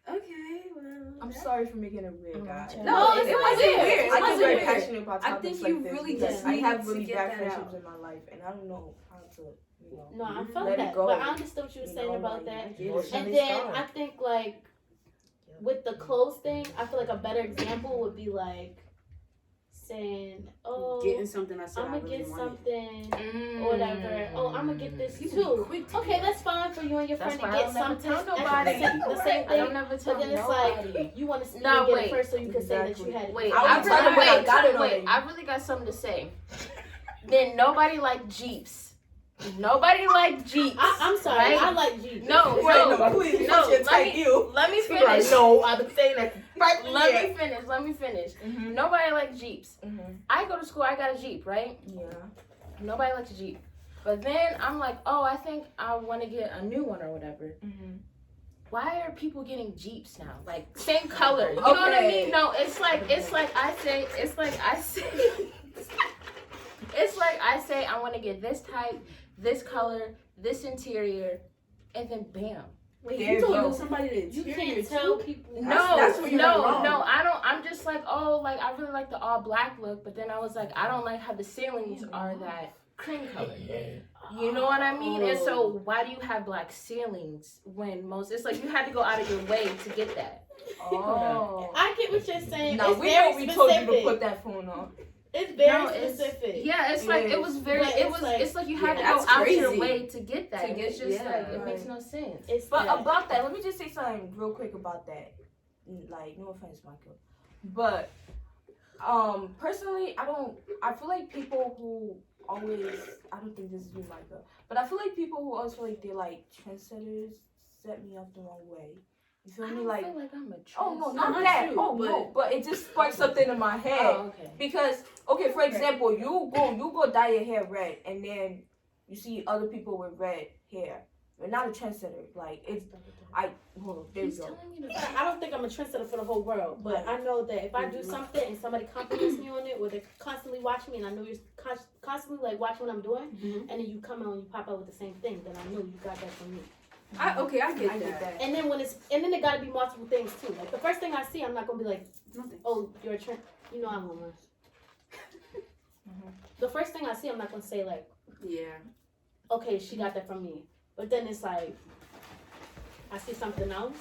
[SPEAKER 3] okay, well.
[SPEAKER 2] I'm sorry for making it weird, guys.
[SPEAKER 3] No,
[SPEAKER 4] it's
[SPEAKER 3] it
[SPEAKER 4] not
[SPEAKER 3] wasn't
[SPEAKER 4] weird.
[SPEAKER 3] weird.
[SPEAKER 2] I
[SPEAKER 3] It
[SPEAKER 2] get
[SPEAKER 3] wasn't
[SPEAKER 2] very
[SPEAKER 3] weird.
[SPEAKER 2] passionate about
[SPEAKER 3] I
[SPEAKER 2] topics
[SPEAKER 3] think you
[SPEAKER 2] like this
[SPEAKER 3] really
[SPEAKER 2] because
[SPEAKER 3] just
[SPEAKER 2] I have
[SPEAKER 3] needed
[SPEAKER 2] really
[SPEAKER 3] to get
[SPEAKER 2] bad
[SPEAKER 3] that
[SPEAKER 2] friendships
[SPEAKER 3] out.
[SPEAKER 2] in my life, and I don't know how to, you know.
[SPEAKER 4] No, I felt
[SPEAKER 2] Let it
[SPEAKER 4] that,
[SPEAKER 2] go.
[SPEAKER 4] but I understood what you were
[SPEAKER 2] You
[SPEAKER 4] saying
[SPEAKER 2] know,
[SPEAKER 4] about
[SPEAKER 2] like,
[SPEAKER 4] that.
[SPEAKER 6] Emotionally
[SPEAKER 4] And then
[SPEAKER 6] strong.
[SPEAKER 4] I think like with the clothes thing, I feel like a better example would be like saying, "Oh,
[SPEAKER 3] Getting something I said
[SPEAKER 4] I'm
[SPEAKER 3] I
[SPEAKER 4] gonna
[SPEAKER 3] really
[SPEAKER 4] get
[SPEAKER 3] wanted.
[SPEAKER 4] something or whatever. Oh, I'm gonna get this
[SPEAKER 3] People be
[SPEAKER 4] too.
[SPEAKER 3] quick to
[SPEAKER 4] Okay,
[SPEAKER 3] do
[SPEAKER 4] that's fine for you and your
[SPEAKER 1] That's
[SPEAKER 4] friend
[SPEAKER 1] why
[SPEAKER 4] to
[SPEAKER 1] I
[SPEAKER 4] get
[SPEAKER 1] don't never
[SPEAKER 4] something.
[SPEAKER 1] tell
[SPEAKER 4] That's
[SPEAKER 1] nobody.
[SPEAKER 4] the same
[SPEAKER 1] I don't
[SPEAKER 4] thing.
[SPEAKER 1] never tell
[SPEAKER 4] But then it's
[SPEAKER 1] nobody.
[SPEAKER 4] like you want to speed
[SPEAKER 1] No,
[SPEAKER 4] and get
[SPEAKER 1] wait.
[SPEAKER 4] it first, so you can say that
[SPEAKER 2] Exactly.
[SPEAKER 4] you had it.
[SPEAKER 1] Wait,
[SPEAKER 2] I
[SPEAKER 1] I
[SPEAKER 2] was trying to
[SPEAKER 1] really,
[SPEAKER 2] wait, I
[SPEAKER 1] wait,
[SPEAKER 2] got it
[SPEAKER 1] wait,
[SPEAKER 2] already.
[SPEAKER 1] I really got something to say. Then nobody liked Jeeps. Nobody liked Jeeps.
[SPEAKER 4] I'm sorry,
[SPEAKER 1] right?
[SPEAKER 4] I like Jeep.
[SPEAKER 1] No,
[SPEAKER 2] Wait,
[SPEAKER 1] no,
[SPEAKER 2] no, please,
[SPEAKER 1] no,
[SPEAKER 2] let
[SPEAKER 1] let
[SPEAKER 2] me, you.
[SPEAKER 1] let me
[SPEAKER 2] People are
[SPEAKER 1] finish.
[SPEAKER 2] like, no, I've been saying that right from
[SPEAKER 1] Let
[SPEAKER 2] here.
[SPEAKER 1] me finish. Let me finish.
[SPEAKER 2] Mhm.
[SPEAKER 1] Nobody liked Jeeps.
[SPEAKER 2] Mhm.
[SPEAKER 1] I go to school. I got a Jeep, right?
[SPEAKER 2] Yeah.
[SPEAKER 1] Nobody likes a Jeep. But then I'm like, oh, I think I want to get a new one or whatever.
[SPEAKER 2] Mhm.
[SPEAKER 1] Why are people getting Jeeps now? Like same color. You know what I
[SPEAKER 2] Okay.
[SPEAKER 1] mean? No, it's like I say it's like I say I want to get this type, this color, this interior, and then bam.
[SPEAKER 3] Wait,
[SPEAKER 2] There
[SPEAKER 3] you told
[SPEAKER 2] you go.
[SPEAKER 3] somebody to
[SPEAKER 4] You
[SPEAKER 3] interior
[SPEAKER 4] can't tell people.
[SPEAKER 2] That's where you're wrong.
[SPEAKER 1] No, I don't. I'm just like, oh, like I really like the all black look, but then I was like, I don't like how the ceilings are that cream color. You know what I mean? And so why do you have black ceilings when most? It's like you had to go out of your way to get that.
[SPEAKER 2] Oh.
[SPEAKER 4] I get what you're saying.
[SPEAKER 2] Now
[SPEAKER 4] It's
[SPEAKER 2] we
[SPEAKER 4] very
[SPEAKER 2] know we
[SPEAKER 4] specific.
[SPEAKER 2] told you to put that phone on.
[SPEAKER 4] It's very
[SPEAKER 1] No, it's-
[SPEAKER 4] specific.
[SPEAKER 1] Yeah, it's like it was very.
[SPEAKER 4] But
[SPEAKER 1] It
[SPEAKER 4] it's
[SPEAKER 1] was.
[SPEAKER 4] like-
[SPEAKER 1] It's like you had to
[SPEAKER 3] Yeah,
[SPEAKER 1] go
[SPEAKER 3] that's
[SPEAKER 1] out your
[SPEAKER 3] crazy.
[SPEAKER 1] way to get that.
[SPEAKER 3] To
[SPEAKER 1] And
[SPEAKER 3] get-
[SPEAKER 1] it's just
[SPEAKER 3] yeah.
[SPEAKER 1] like it makes no sense.
[SPEAKER 4] It's
[SPEAKER 2] But
[SPEAKER 4] that.
[SPEAKER 2] about that, let me just say something real quick about that. Like, no offense, Michael, but personally, I feel like people who always, I don't think this is you, Michael, but I feel like people who always feel like they're like trendsetters set me up the wrong way. You feel
[SPEAKER 1] I
[SPEAKER 2] me?
[SPEAKER 1] don't
[SPEAKER 2] Like,
[SPEAKER 1] feel like I'm a
[SPEAKER 2] oh no,
[SPEAKER 1] trendsetter.
[SPEAKER 2] not
[SPEAKER 3] not
[SPEAKER 2] that.
[SPEAKER 3] you,
[SPEAKER 2] Oh
[SPEAKER 3] but-
[SPEAKER 2] no, but it just sparked something in my head.
[SPEAKER 1] Oh, okay.
[SPEAKER 2] Because okay, for example, you go dye your hair red, and then you see other people with red hair. You're not a trendsetter. Like it's hold on, there you
[SPEAKER 1] He's
[SPEAKER 2] go.
[SPEAKER 1] telling me to.
[SPEAKER 4] I don't think I'm a trendsetter for the whole world, but I know that if I do something and somebody compliments me on it, or they're constantly watching me, and I know you're constantly like watching what I'm doing,
[SPEAKER 3] Mhm.
[SPEAKER 4] and then you come out and you pop out with the same thing, then I know you got that from me.
[SPEAKER 3] I get
[SPEAKER 2] I
[SPEAKER 3] that.
[SPEAKER 2] get that.
[SPEAKER 4] And then it got to be multiple things too. Like the first thing I see, I'm not gonna be like,
[SPEAKER 3] Nothing.
[SPEAKER 4] oh, you're a trend. You know I'm homeless. The first thing I see, I'm not gonna say like,
[SPEAKER 3] Yeah.
[SPEAKER 4] okay, she got that from me. But then it's like, I see something else,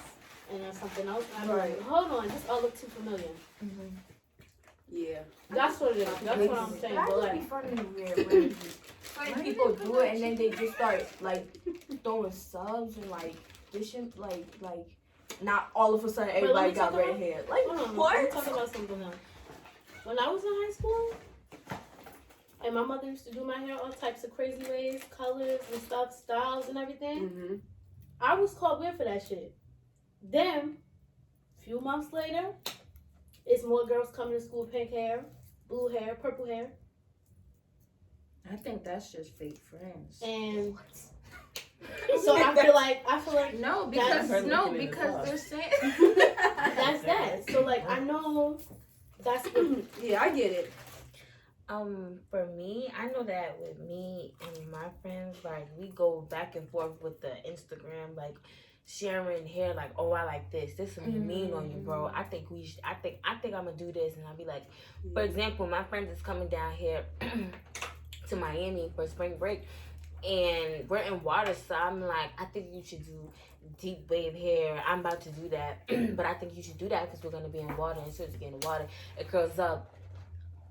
[SPEAKER 4] and then something else, and I'm like, hold on, this all look too familiar.
[SPEAKER 3] Yeah.
[SPEAKER 4] That's what it is. That's what I'm saying.
[SPEAKER 2] That
[SPEAKER 4] But
[SPEAKER 2] would be
[SPEAKER 4] like,
[SPEAKER 2] funny when funny people do it and then they just start like throwing subs and like dishing like not all of a sudden
[SPEAKER 4] But let
[SPEAKER 2] everybody
[SPEAKER 4] me
[SPEAKER 2] got
[SPEAKER 4] talk
[SPEAKER 2] red
[SPEAKER 4] about-
[SPEAKER 2] hair. Like
[SPEAKER 4] hold on,
[SPEAKER 2] what?
[SPEAKER 4] let me talk about something else. When I was in high school, and my mother used to do my hair all types of crazy ways, colors and stuff, styles and everything,
[SPEAKER 3] Mm-hmm.
[SPEAKER 4] I was called weird for that shit. Then, a few months later, it's more girls coming to school with pink hair, blue hair, purple hair,
[SPEAKER 1] I think that's just fake friends.
[SPEAKER 4] and so I feel like
[SPEAKER 1] No,
[SPEAKER 4] That's-
[SPEAKER 1] because they're saying.
[SPEAKER 4] that's that. So like I know that's what
[SPEAKER 3] Yeah, I get it.
[SPEAKER 6] For me, I know that with me and my friends, like we go back and forth with the Instagram, like sharing hair, like, oh, I like this. This is mean on you, bro. I think I think I'm gonna do this, and I'll be like, for example, my friend is coming down here to Miami for spring break, and we're in water, so I'm like, I think you should do deep wave hair. I'm about to do that, but I think you should do that because we're gonna be in water, and as soon as you get in the water, it curls up.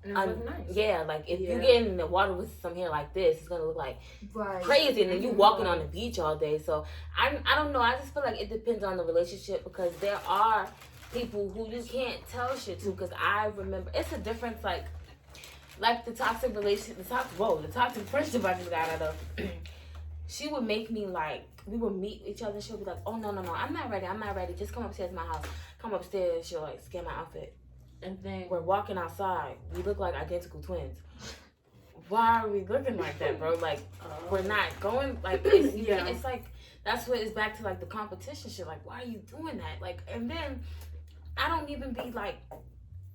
[SPEAKER 1] And it look nice.
[SPEAKER 6] Yeah, like if you
[SPEAKER 3] Yeah.
[SPEAKER 6] get in the water with some hair like this, it's gonna look like
[SPEAKER 2] Right.
[SPEAKER 6] crazy, and then you walking on the beach all day. So I don't know. I just feel like it depends on the relationship because there are people who you can't tell shit to. Because I remember it's a difference, like the toxic relationship, the toxic friendship I just got out of. She would make me like we would meet each other. She'll be like, oh no, I'm not ready. Just come upstairs to my house. Come upstairs. She'll like scan my outfit.
[SPEAKER 1] And then
[SPEAKER 6] We're walking outside. We look like identical twins. Why are we looking like that, bro? Like, we're not going, like, it's,
[SPEAKER 3] Yeah.
[SPEAKER 6] it's like, that's what it's back to, like, the competition shit. Like, why are you doing that? Like, and then I don't even be, like,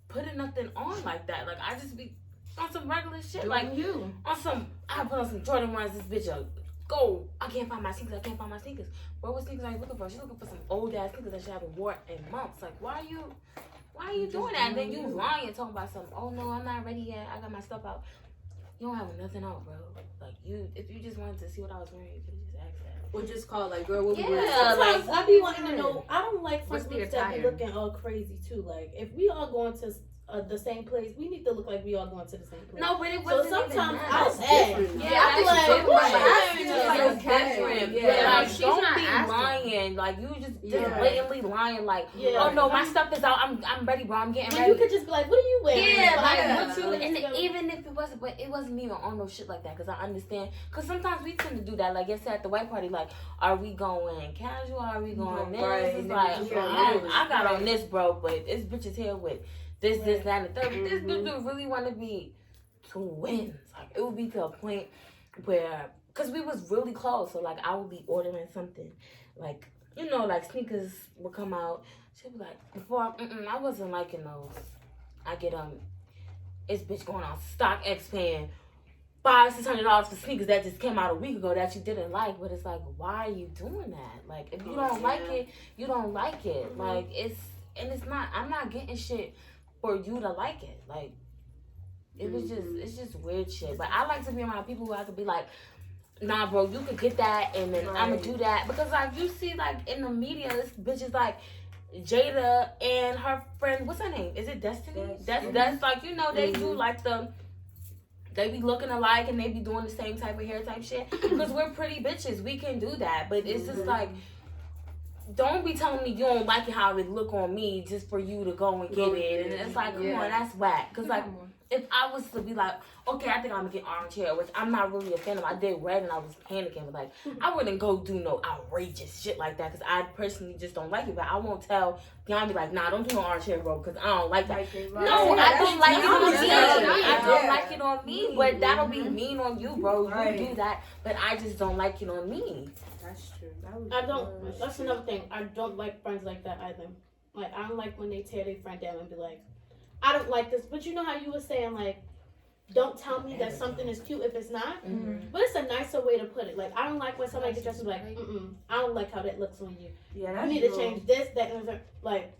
[SPEAKER 6] putting nothing on like that. Like, I just be on some regular shit. Like,
[SPEAKER 1] you.
[SPEAKER 6] on some, I put on some Jordan 1s, this bitch, go. I can't find my sneakers. Bro, what sneakers are you looking for? She's looking for some old ass sneakers that she haven't worn in months. Like, why are you doing that? And then you lying, talking about something. Oh no, I'm not ready yet. I got my stuff out. You don't have nothing out, bro. Like if you just wanted to see what I was wearing, you could just ask that.
[SPEAKER 3] Or just call like, girl, what we
[SPEAKER 6] Yeah,
[SPEAKER 3] wearing?
[SPEAKER 4] sometimes
[SPEAKER 6] like,
[SPEAKER 4] I be wanting to know. I don't like
[SPEAKER 1] What's
[SPEAKER 4] friend
[SPEAKER 1] the
[SPEAKER 4] groups that be
[SPEAKER 1] attire?
[SPEAKER 4] looking all crazy too. Like if we all going to the same place, we need to look like we all going to the same place.
[SPEAKER 6] No, but it
[SPEAKER 4] So
[SPEAKER 6] wasn't
[SPEAKER 4] sometimes
[SPEAKER 6] even
[SPEAKER 4] I'll
[SPEAKER 6] that.
[SPEAKER 4] ask.
[SPEAKER 3] different.
[SPEAKER 4] Yeah, I be
[SPEAKER 6] that's
[SPEAKER 4] like,
[SPEAKER 6] different.
[SPEAKER 4] what?
[SPEAKER 6] Asking
[SPEAKER 3] Yeah,
[SPEAKER 6] is like
[SPEAKER 3] like,
[SPEAKER 6] different.
[SPEAKER 3] yeah,
[SPEAKER 6] Yeah, like
[SPEAKER 1] she's
[SPEAKER 6] don't
[SPEAKER 1] not
[SPEAKER 6] be
[SPEAKER 1] asking.
[SPEAKER 6] lying. Like you just
[SPEAKER 3] Yeah.
[SPEAKER 6] blatantly lying. Like,
[SPEAKER 4] Yeah.
[SPEAKER 6] oh no, my stuff is out. I'm ready, bro. I'm getting
[SPEAKER 4] When
[SPEAKER 6] ready.
[SPEAKER 4] you could just be like, what are you wearing?
[SPEAKER 6] Yeah, like
[SPEAKER 3] Yeah.
[SPEAKER 6] what you and
[SPEAKER 4] Let's go.
[SPEAKER 6] even if it wasn't, but it wasn't even on no shit like that. Cause I understand. Cause sometimes we tend to do that. Like yesterday at the white party, like, are we going casual? Are we going this?
[SPEAKER 2] Right,
[SPEAKER 6] It's
[SPEAKER 2] and then
[SPEAKER 6] like,
[SPEAKER 2] just
[SPEAKER 3] go
[SPEAKER 6] I got
[SPEAKER 3] right.
[SPEAKER 6] on this, bro, but this bitch is here with this, that, and the third. But this dude really want to be twins. Like it would be to a point where, cause we was really close. So like I would be ordering something, like like sneakers would come out. She'd be like, before I wasn't liking those. I get this bitch going on stock X pan. $500-$600 for sneakers that just came out a week ago that you didn't like, but it's like, why are you doing that? Like, if you don't like it, you don't like it. Like, it's not, I'm not getting shit for you to like it. Like, it's just weird shit. But I like to be around people who I could be like, nah, bro, you could get that, and then I'm gonna do that. Because, like, you see, like, in the media, this bitch is like, Jada and her friend, what's her name? Is it Destiny? That's like, you know, they do like they be looking alike and they be doing the same type of hair type shit. Because we're pretty bitches. We can do that. But it's just like, don't be telling me you don't like it how it look on me just for you to go and get it. And it's like, come on, that's whack. Because, like, if I was to be like, okay, I think I'm gonna get orange hair, which I'm not really a fan of. I did red and I was panicking, but like, I wouldn't go do no outrageous shit like that because I personally just don't like it. But I won't tell Beyond be like, nah, don't do no orange hair, bro, because I don't like that. No, I don't like it on me. I don't like it on me, but that'll be mean on you, bro. You do that, but I just don't like it on me.
[SPEAKER 3] That's true.
[SPEAKER 4] I don't. That's another thing. I don't like friends like that either. Like, I don't like when they tear their friend down and be like, I don't like this. But you know how you were saying, like, don't tell me that something is cute if it's not. But it's a nicer way to put it. Like, I don't like when somebody gets dressed and be like, I don't like how that looks on you.
[SPEAKER 2] Yeah,
[SPEAKER 4] you need to change this, that, and that. Like,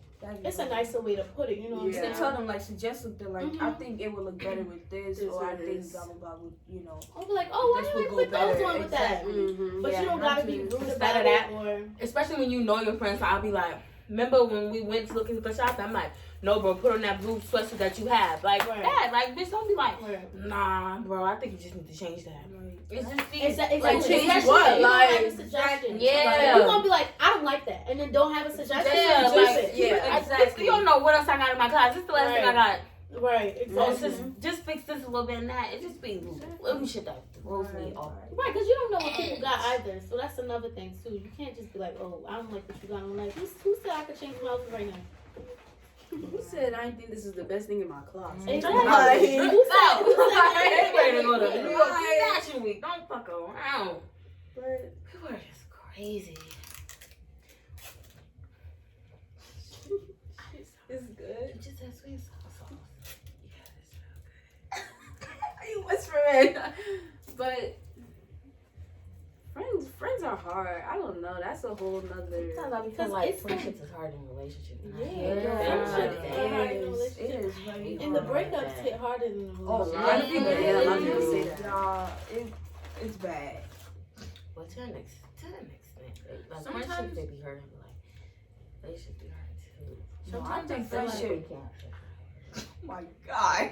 [SPEAKER 4] it's a nicer way to put it. You know what I'm saying?
[SPEAKER 2] Tell them, like, suggest something like, I think it would look better with this, or I think blah blah blah. You know.
[SPEAKER 4] I'll be like, oh, why don't we put those on with that? But you don't gotta be rude about it, or
[SPEAKER 6] especially when you know your friends. So I'll be like, remember when we went to looking for shops? I'm like, no, bro, put on that blue sweatshirt that you have. Like, that. Like, bitch, don't be like, nah, bro, I think you just need to change that. It's just
[SPEAKER 4] like,
[SPEAKER 2] change what?
[SPEAKER 4] Like, have a suggestion.
[SPEAKER 6] Yeah.
[SPEAKER 4] You're gonna be like, I don't like that. And then don't have a suggestion.
[SPEAKER 6] Yeah, like,
[SPEAKER 2] exactly.
[SPEAKER 6] You don't know what else I got in my closet. This is the last thing I got.
[SPEAKER 4] Right, exactly.
[SPEAKER 6] So just fix this a little bit and that. It just be little shit that throws me off.
[SPEAKER 4] Right, because you don't know what people got either. So that's another thing, too. You can't just be like, oh, I don't like what you got on. Like, who said I could change my outfit right now?
[SPEAKER 3] Who said I didn't think this is the best thing in my closet?
[SPEAKER 4] Exactly. Who said
[SPEAKER 6] ready to go to New York Fashion Week. Don't fuck around.
[SPEAKER 3] But
[SPEAKER 6] people are just crazy.
[SPEAKER 3] it's good.
[SPEAKER 6] Just that sweet sauce.
[SPEAKER 3] Yeah, it's real good. You whispering? But friends are hard. I don't know. That's a whole nother.
[SPEAKER 6] Sometimes I feel like friendships is hard in relationships.
[SPEAKER 2] It is.
[SPEAKER 4] And the breakups hit harder than the
[SPEAKER 2] Oh,
[SPEAKER 4] relationships.
[SPEAKER 2] a lot of people
[SPEAKER 3] say that.
[SPEAKER 2] It's bad.
[SPEAKER 6] Well, to an extent, like
[SPEAKER 1] Sometimes-
[SPEAKER 6] friendships they be hurting, like relationships be hurting too.
[SPEAKER 2] No, I think
[SPEAKER 6] feel like
[SPEAKER 2] friendship.
[SPEAKER 6] we can't.
[SPEAKER 2] Oh my God.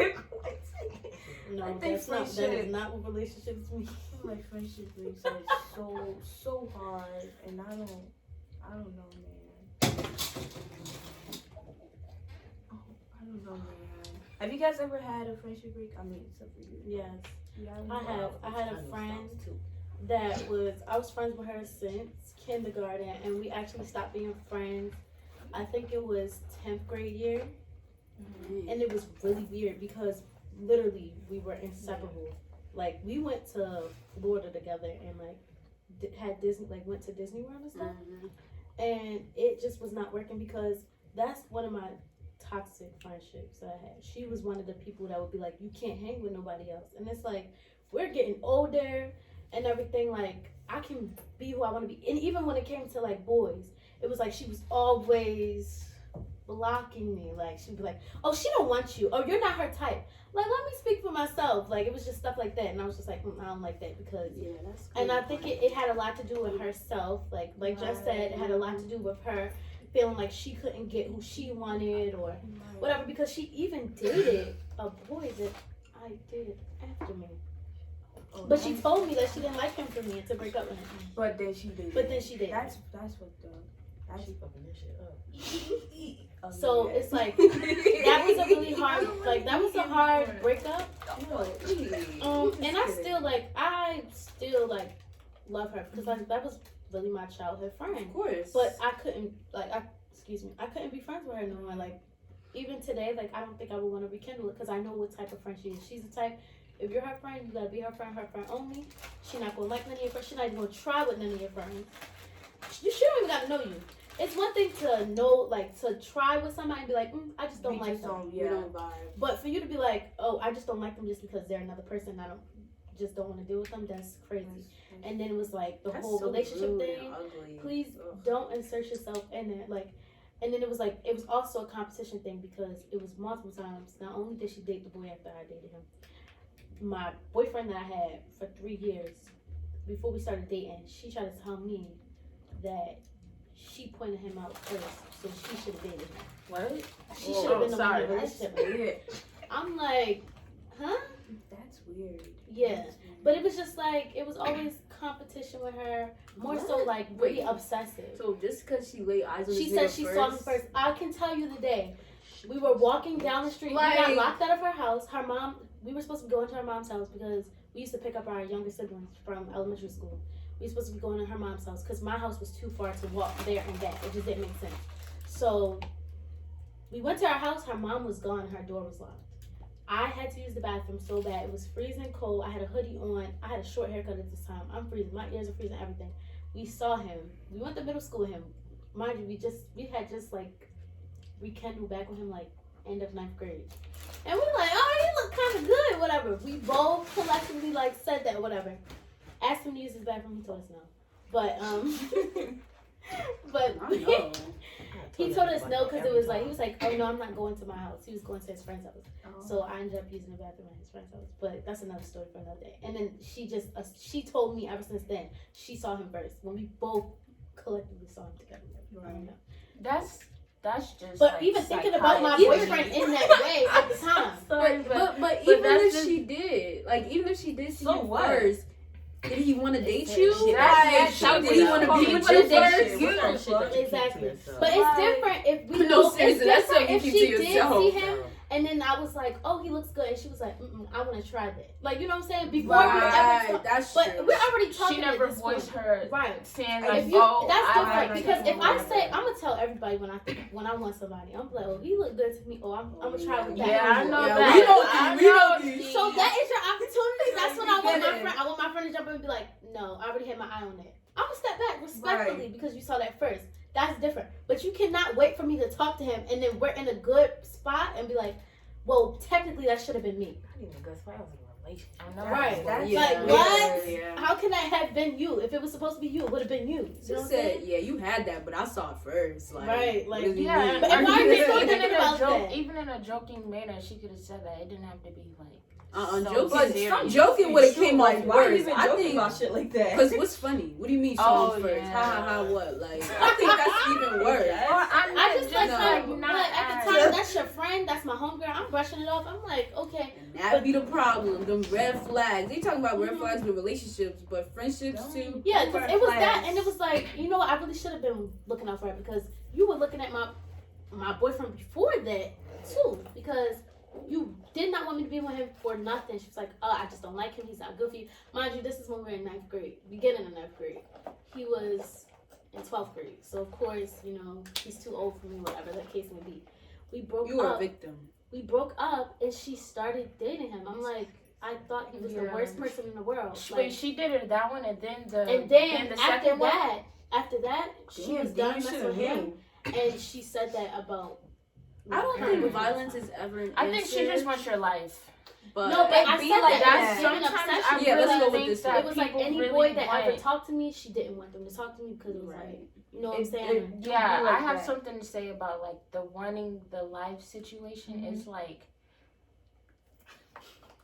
[SPEAKER 4] No,
[SPEAKER 2] I think
[SPEAKER 4] that is
[SPEAKER 2] friendship-
[SPEAKER 4] not what relationships mean.
[SPEAKER 2] Like friendship breaks are so hard, and I don't know, man. I don't know, man. Have you guys ever had a friendship break? I mean, except for you.
[SPEAKER 4] Yes.
[SPEAKER 2] Yeah,
[SPEAKER 4] I had a friend that I was friends with her since kindergarten, and we actually stopped being friends. I think it was 10th grade year, and it was really weird because literally we were inseparable. Like, we went to Florida together and like had Disney, like went to Disney World and stuff, and it just was not working because that's one of my toxic friendships that I had. She was one of the people that would be like, you can't hang with nobody else, and it's like, we're getting older and everything, like, I can be who I want to be. And even when it came to like boys, it was like she was always blocking me. Like, she'd be like, oh, she don't want you, or you're not her type. Like, let me speak for myself. Like, it was just stuff like that, and I was just like, I don't like that because
[SPEAKER 3] that's
[SPEAKER 4] cool. And I think it had a lot to do with herself. Like Jess said, it had a lot to do with her feeling like she couldn't get who she wanted or whatever, because she even dated a boy that I dated after me. But she told me that she didn't like him for me and to break up with him.
[SPEAKER 2] But then she did. That's what
[SPEAKER 6] She fucking this shit up.
[SPEAKER 4] So it's like that was a really hard, like that was a hard breakup. And I still like love her because like that was really my childhood friend.
[SPEAKER 3] Of course.
[SPEAKER 4] But I couldn't I couldn't be friends with her no more. Like, even today, like, I don't think I would want to rekindle it because I know what type of friend she is. She's the type, if you're her friend, you gotta be her friend only. She's not gonna like none of your friends. She's not even gonna try with none of your friends. She don't even gotta know you. It's one thing to know, like, to try with somebody and be like, I just don't like them.
[SPEAKER 3] We don't vibe.
[SPEAKER 4] But for you to be like, oh, I just don't like them just because they're another person, just don't want to deal with them, that's crazy. And then it was like the
[SPEAKER 3] That's
[SPEAKER 4] whole
[SPEAKER 3] so
[SPEAKER 4] relationship
[SPEAKER 3] rude
[SPEAKER 4] thing.
[SPEAKER 3] and ugly.
[SPEAKER 4] Please don't insert yourself in it. Like, and then it was also a competition thing because it was multiple times. Not only did she date the boy after I dated him, my boyfriend that I had for 3 years before we started dating, she tried to tell me that she pointed him out first, so she should have dated him.
[SPEAKER 6] What?
[SPEAKER 4] She should have been the one in the
[SPEAKER 2] That's
[SPEAKER 4] relationship.
[SPEAKER 2] weird.
[SPEAKER 4] I'm like, huh?
[SPEAKER 2] That's weird.
[SPEAKER 4] Yeah.
[SPEAKER 2] That's weird.
[SPEAKER 4] But it was just like, it was always competition with her. More so like really obsessive.
[SPEAKER 3] So just because she laid eyes on
[SPEAKER 4] She
[SPEAKER 3] this
[SPEAKER 4] said
[SPEAKER 3] nigga
[SPEAKER 4] she
[SPEAKER 3] first,
[SPEAKER 4] saw him first. I can tell you the day. We were walking down the street. We got
[SPEAKER 3] Like-
[SPEAKER 4] locked out of her house. Her mom, we were supposed to go into her mom's house because we used to pick up our younger siblings from elementary school. We were supposed to be going to her mom's house because my house was too far to walk there and back. It just didn't make sense. So we went to our house. Her mom was gone. Her door was locked. I had to use the bathroom so bad. It was freezing cold. I had a hoodie on. I had a short haircut at this time. I'm freezing. My ears are freezing, everything. We saw him. We went to middle school with him. Mind you, we had just like rekindled back with him like end of 9th grade. And we were like, oh, he look kind of good, whatever. We both collectively like said that, whatever. Asked him to use his bathroom. He told us no. But but
[SPEAKER 3] I know.
[SPEAKER 4] he told us no because it was like, he was like, oh no, I'm not going to my house. He was going to his friend's house.
[SPEAKER 2] Oh.
[SPEAKER 4] So I ended up using the bathroom at his friend's house. But that's another story for another day. And then she told me ever since then, she saw him first. When we both collectively saw him together. I don't know.
[SPEAKER 5] That's just.
[SPEAKER 4] But
[SPEAKER 5] like,
[SPEAKER 4] even thinking about my
[SPEAKER 5] psychotic.
[SPEAKER 4] boyfriend in that way at the time.
[SPEAKER 5] Sorry,
[SPEAKER 3] But even
[SPEAKER 5] that's
[SPEAKER 3] if
[SPEAKER 5] just-
[SPEAKER 3] she did, like even if she did see
[SPEAKER 2] So
[SPEAKER 3] you
[SPEAKER 2] what?
[SPEAKER 3] first, did he want to date you?
[SPEAKER 5] That's-
[SPEAKER 3] Like, did he want to be with you first?
[SPEAKER 4] Exactly. But it's
[SPEAKER 2] Like-
[SPEAKER 4] different if we
[SPEAKER 3] No,
[SPEAKER 4] both,
[SPEAKER 3] seriously,
[SPEAKER 4] it's
[SPEAKER 3] that's
[SPEAKER 4] different
[SPEAKER 3] something
[SPEAKER 4] if
[SPEAKER 3] you
[SPEAKER 4] she
[SPEAKER 3] keep to
[SPEAKER 4] did
[SPEAKER 3] yourself.
[SPEAKER 4] see him and then I was like, oh, he looks good, and she was like, I want to try that. Like, you know what I'm saying? Before we ever
[SPEAKER 3] Right,
[SPEAKER 4] talk,
[SPEAKER 3] that's
[SPEAKER 4] but
[SPEAKER 3] true.
[SPEAKER 4] we're already talking.
[SPEAKER 5] She
[SPEAKER 4] at
[SPEAKER 5] never
[SPEAKER 4] this
[SPEAKER 5] voiced
[SPEAKER 4] point.
[SPEAKER 5] her
[SPEAKER 4] Right.
[SPEAKER 5] saying
[SPEAKER 2] If
[SPEAKER 5] like,
[SPEAKER 4] If you,
[SPEAKER 5] oh,
[SPEAKER 4] that's
[SPEAKER 5] I
[SPEAKER 4] different
[SPEAKER 5] like
[SPEAKER 4] because
[SPEAKER 5] this
[SPEAKER 4] if I
[SPEAKER 5] woman.
[SPEAKER 4] say, I'm gonna tell everybody when I want somebody, I'm like, oh, he look good to me. Oh, I'm gonna try with that.
[SPEAKER 5] Yeah, I know
[SPEAKER 3] Yeah,
[SPEAKER 5] that.
[SPEAKER 3] we know
[SPEAKER 5] I
[SPEAKER 3] these, we know
[SPEAKER 5] know
[SPEAKER 3] these.
[SPEAKER 4] So that is your opportunity. That's what I want
[SPEAKER 2] Get
[SPEAKER 4] my
[SPEAKER 2] it.
[SPEAKER 4] friend. I want my friend to jump in and be like, no, I already had my eye on that. I'm gonna step back respectfully because you saw that first. That's different. But you cannot wait for me to talk to him and then we're in a good spot and be like, well, technically that should have been me.
[SPEAKER 6] I need a good spot. I was in a relationship.
[SPEAKER 5] I know.
[SPEAKER 4] Right.
[SPEAKER 2] That's
[SPEAKER 4] Like,
[SPEAKER 3] Yeah.
[SPEAKER 4] what?
[SPEAKER 3] Yeah.
[SPEAKER 4] How can that have been you? If it was supposed to be you, it would have been you. You know
[SPEAKER 3] She
[SPEAKER 4] what I'm
[SPEAKER 3] said,
[SPEAKER 4] saying?
[SPEAKER 3] "Yeah, you had that, but I saw it first." Like,
[SPEAKER 4] Right, like,
[SPEAKER 3] what do you
[SPEAKER 5] Yeah,
[SPEAKER 3] mean?
[SPEAKER 4] But if I
[SPEAKER 5] even,
[SPEAKER 4] was still
[SPEAKER 5] even
[SPEAKER 4] thinking
[SPEAKER 5] in a
[SPEAKER 4] about
[SPEAKER 5] joke,
[SPEAKER 4] that.
[SPEAKER 5] even in a joking manner, she could have said that. It didn't have to be like.
[SPEAKER 3] Joking,
[SPEAKER 5] serious.
[SPEAKER 3] joking would have came off
[SPEAKER 2] Like, why are you
[SPEAKER 3] worse.
[SPEAKER 2] even
[SPEAKER 3] I
[SPEAKER 2] joking
[SPEAKER 3] think
[SPEAKER 2] about shit like that?
[SPEAKER 3] because what's funny? What do you mean saw
[SPEAKER 5] Oh,
[SPEAKER 3] him first?
[SPEAKER 5] yeah.
[SPEAKER 3] Ha ha ha! What? Like, I think that's even worse.
[SPEAKER 4] I just like
[SPEAKER 3] No.
[SPEAKER 4] her,
[SPEAKER 5] not
[SPEAKER 4] but at the
[SPEAKER 5] as-
[SPEAKER 4] time, that's your friend, that's my homegirl. I'm brushing it off. I'm like, okay.
[SPEAKER 3] And that be the problem. Them red flags. They talking about red flags with relationships, but friendships too.
[SPEAKER 4] Yeah,
[SPEAKER 2] Red
[SPEAKER 4] because it was that,
[SPEAKER 2] flags.
[SPEAKER 4] and it was like, you know what? I really should have been looking out for her because you were looking at my boyfriend before that too, because you did not want me to be with him for nothing. She was like, oh, I just don't like him. He's not good for you. Mind you, this is when we were in 9th grade, beginning of 9th grade. He was in 12th grade, so of course, you know, he's too old for me, whatever the case may be. We broke
[SPEAKER 3] You were a
[SPEAKER 4] up.
[SPEAKER 3] victim.
[SPEAKER 4] We broke up, and she started dating him. I'm like, I thought he was the
[SPEAKER 5] Yeah.
[SPEAKER 4] worst person in the world.
[SPEAKER 5] Wait,
[SPEAKER 4] Like,
[SPEAKER 5] she did it that one, and then the
[SPEAKER 4] and then
[SPEAKER 5] the
[SPEAKER 4] after
[SPEAKER 5] second one.
[SPEAKER 4] that, she was done messing with him, and she said that about.
[SPEAKER 3] I don't
[SPEAKER 4] her
[SPEAKER 3] think
[SPEAKER 4] boyfriend.
[SPEAKER 3] violence is ever an
[SPEAKER 5] I think she
[SPEAKER 3] answer,
[SPEAKER 5] just wants your life.
[SPEAKER 3] But
[SPEAKER 4] No, but I
[SPEAKER 2] be
[SPEAKER 4] said
[SPEAKER 2] like
[SPEAKER 4] that.
[SPEAKER 2] that.
[SPEAKER 4] It was an
[SPEAKER 5] Sometimes
[SPEAKER 4] obsession.
[SPEAKER 5] I
[SPEAKER 3] Yeah, let's
[SPEAKER 5] really
[SPEAKER 3] go with
[SPEAKER 5] think
[SPEAKER 3] this
[SPEAKER 5] that
[SPEAKER 3] one.
[SPEAKER 4] It was like
[SPEAKER 5] people
[SPEAKER 4] any
[SPEAKER 5] really
[SPEAKER 4] boy that
[SPEAKER 5] want-
[SPEAKER 4] ever talked to me, she didn't want them to talk to me because it was like,
[SPEAKER 3] Right.
[SPEAKER 4] you know what I'm
[SPEAKER 2] It-
[SPEAKER 4] saying?
[SPEAKER 5] Yeah,
[SPEAKER 2] like
[SPEAKER 5] I have
[SPEAKER 2] that.
[SPEAKER 5] something to say about like the wanting the life situation. It's like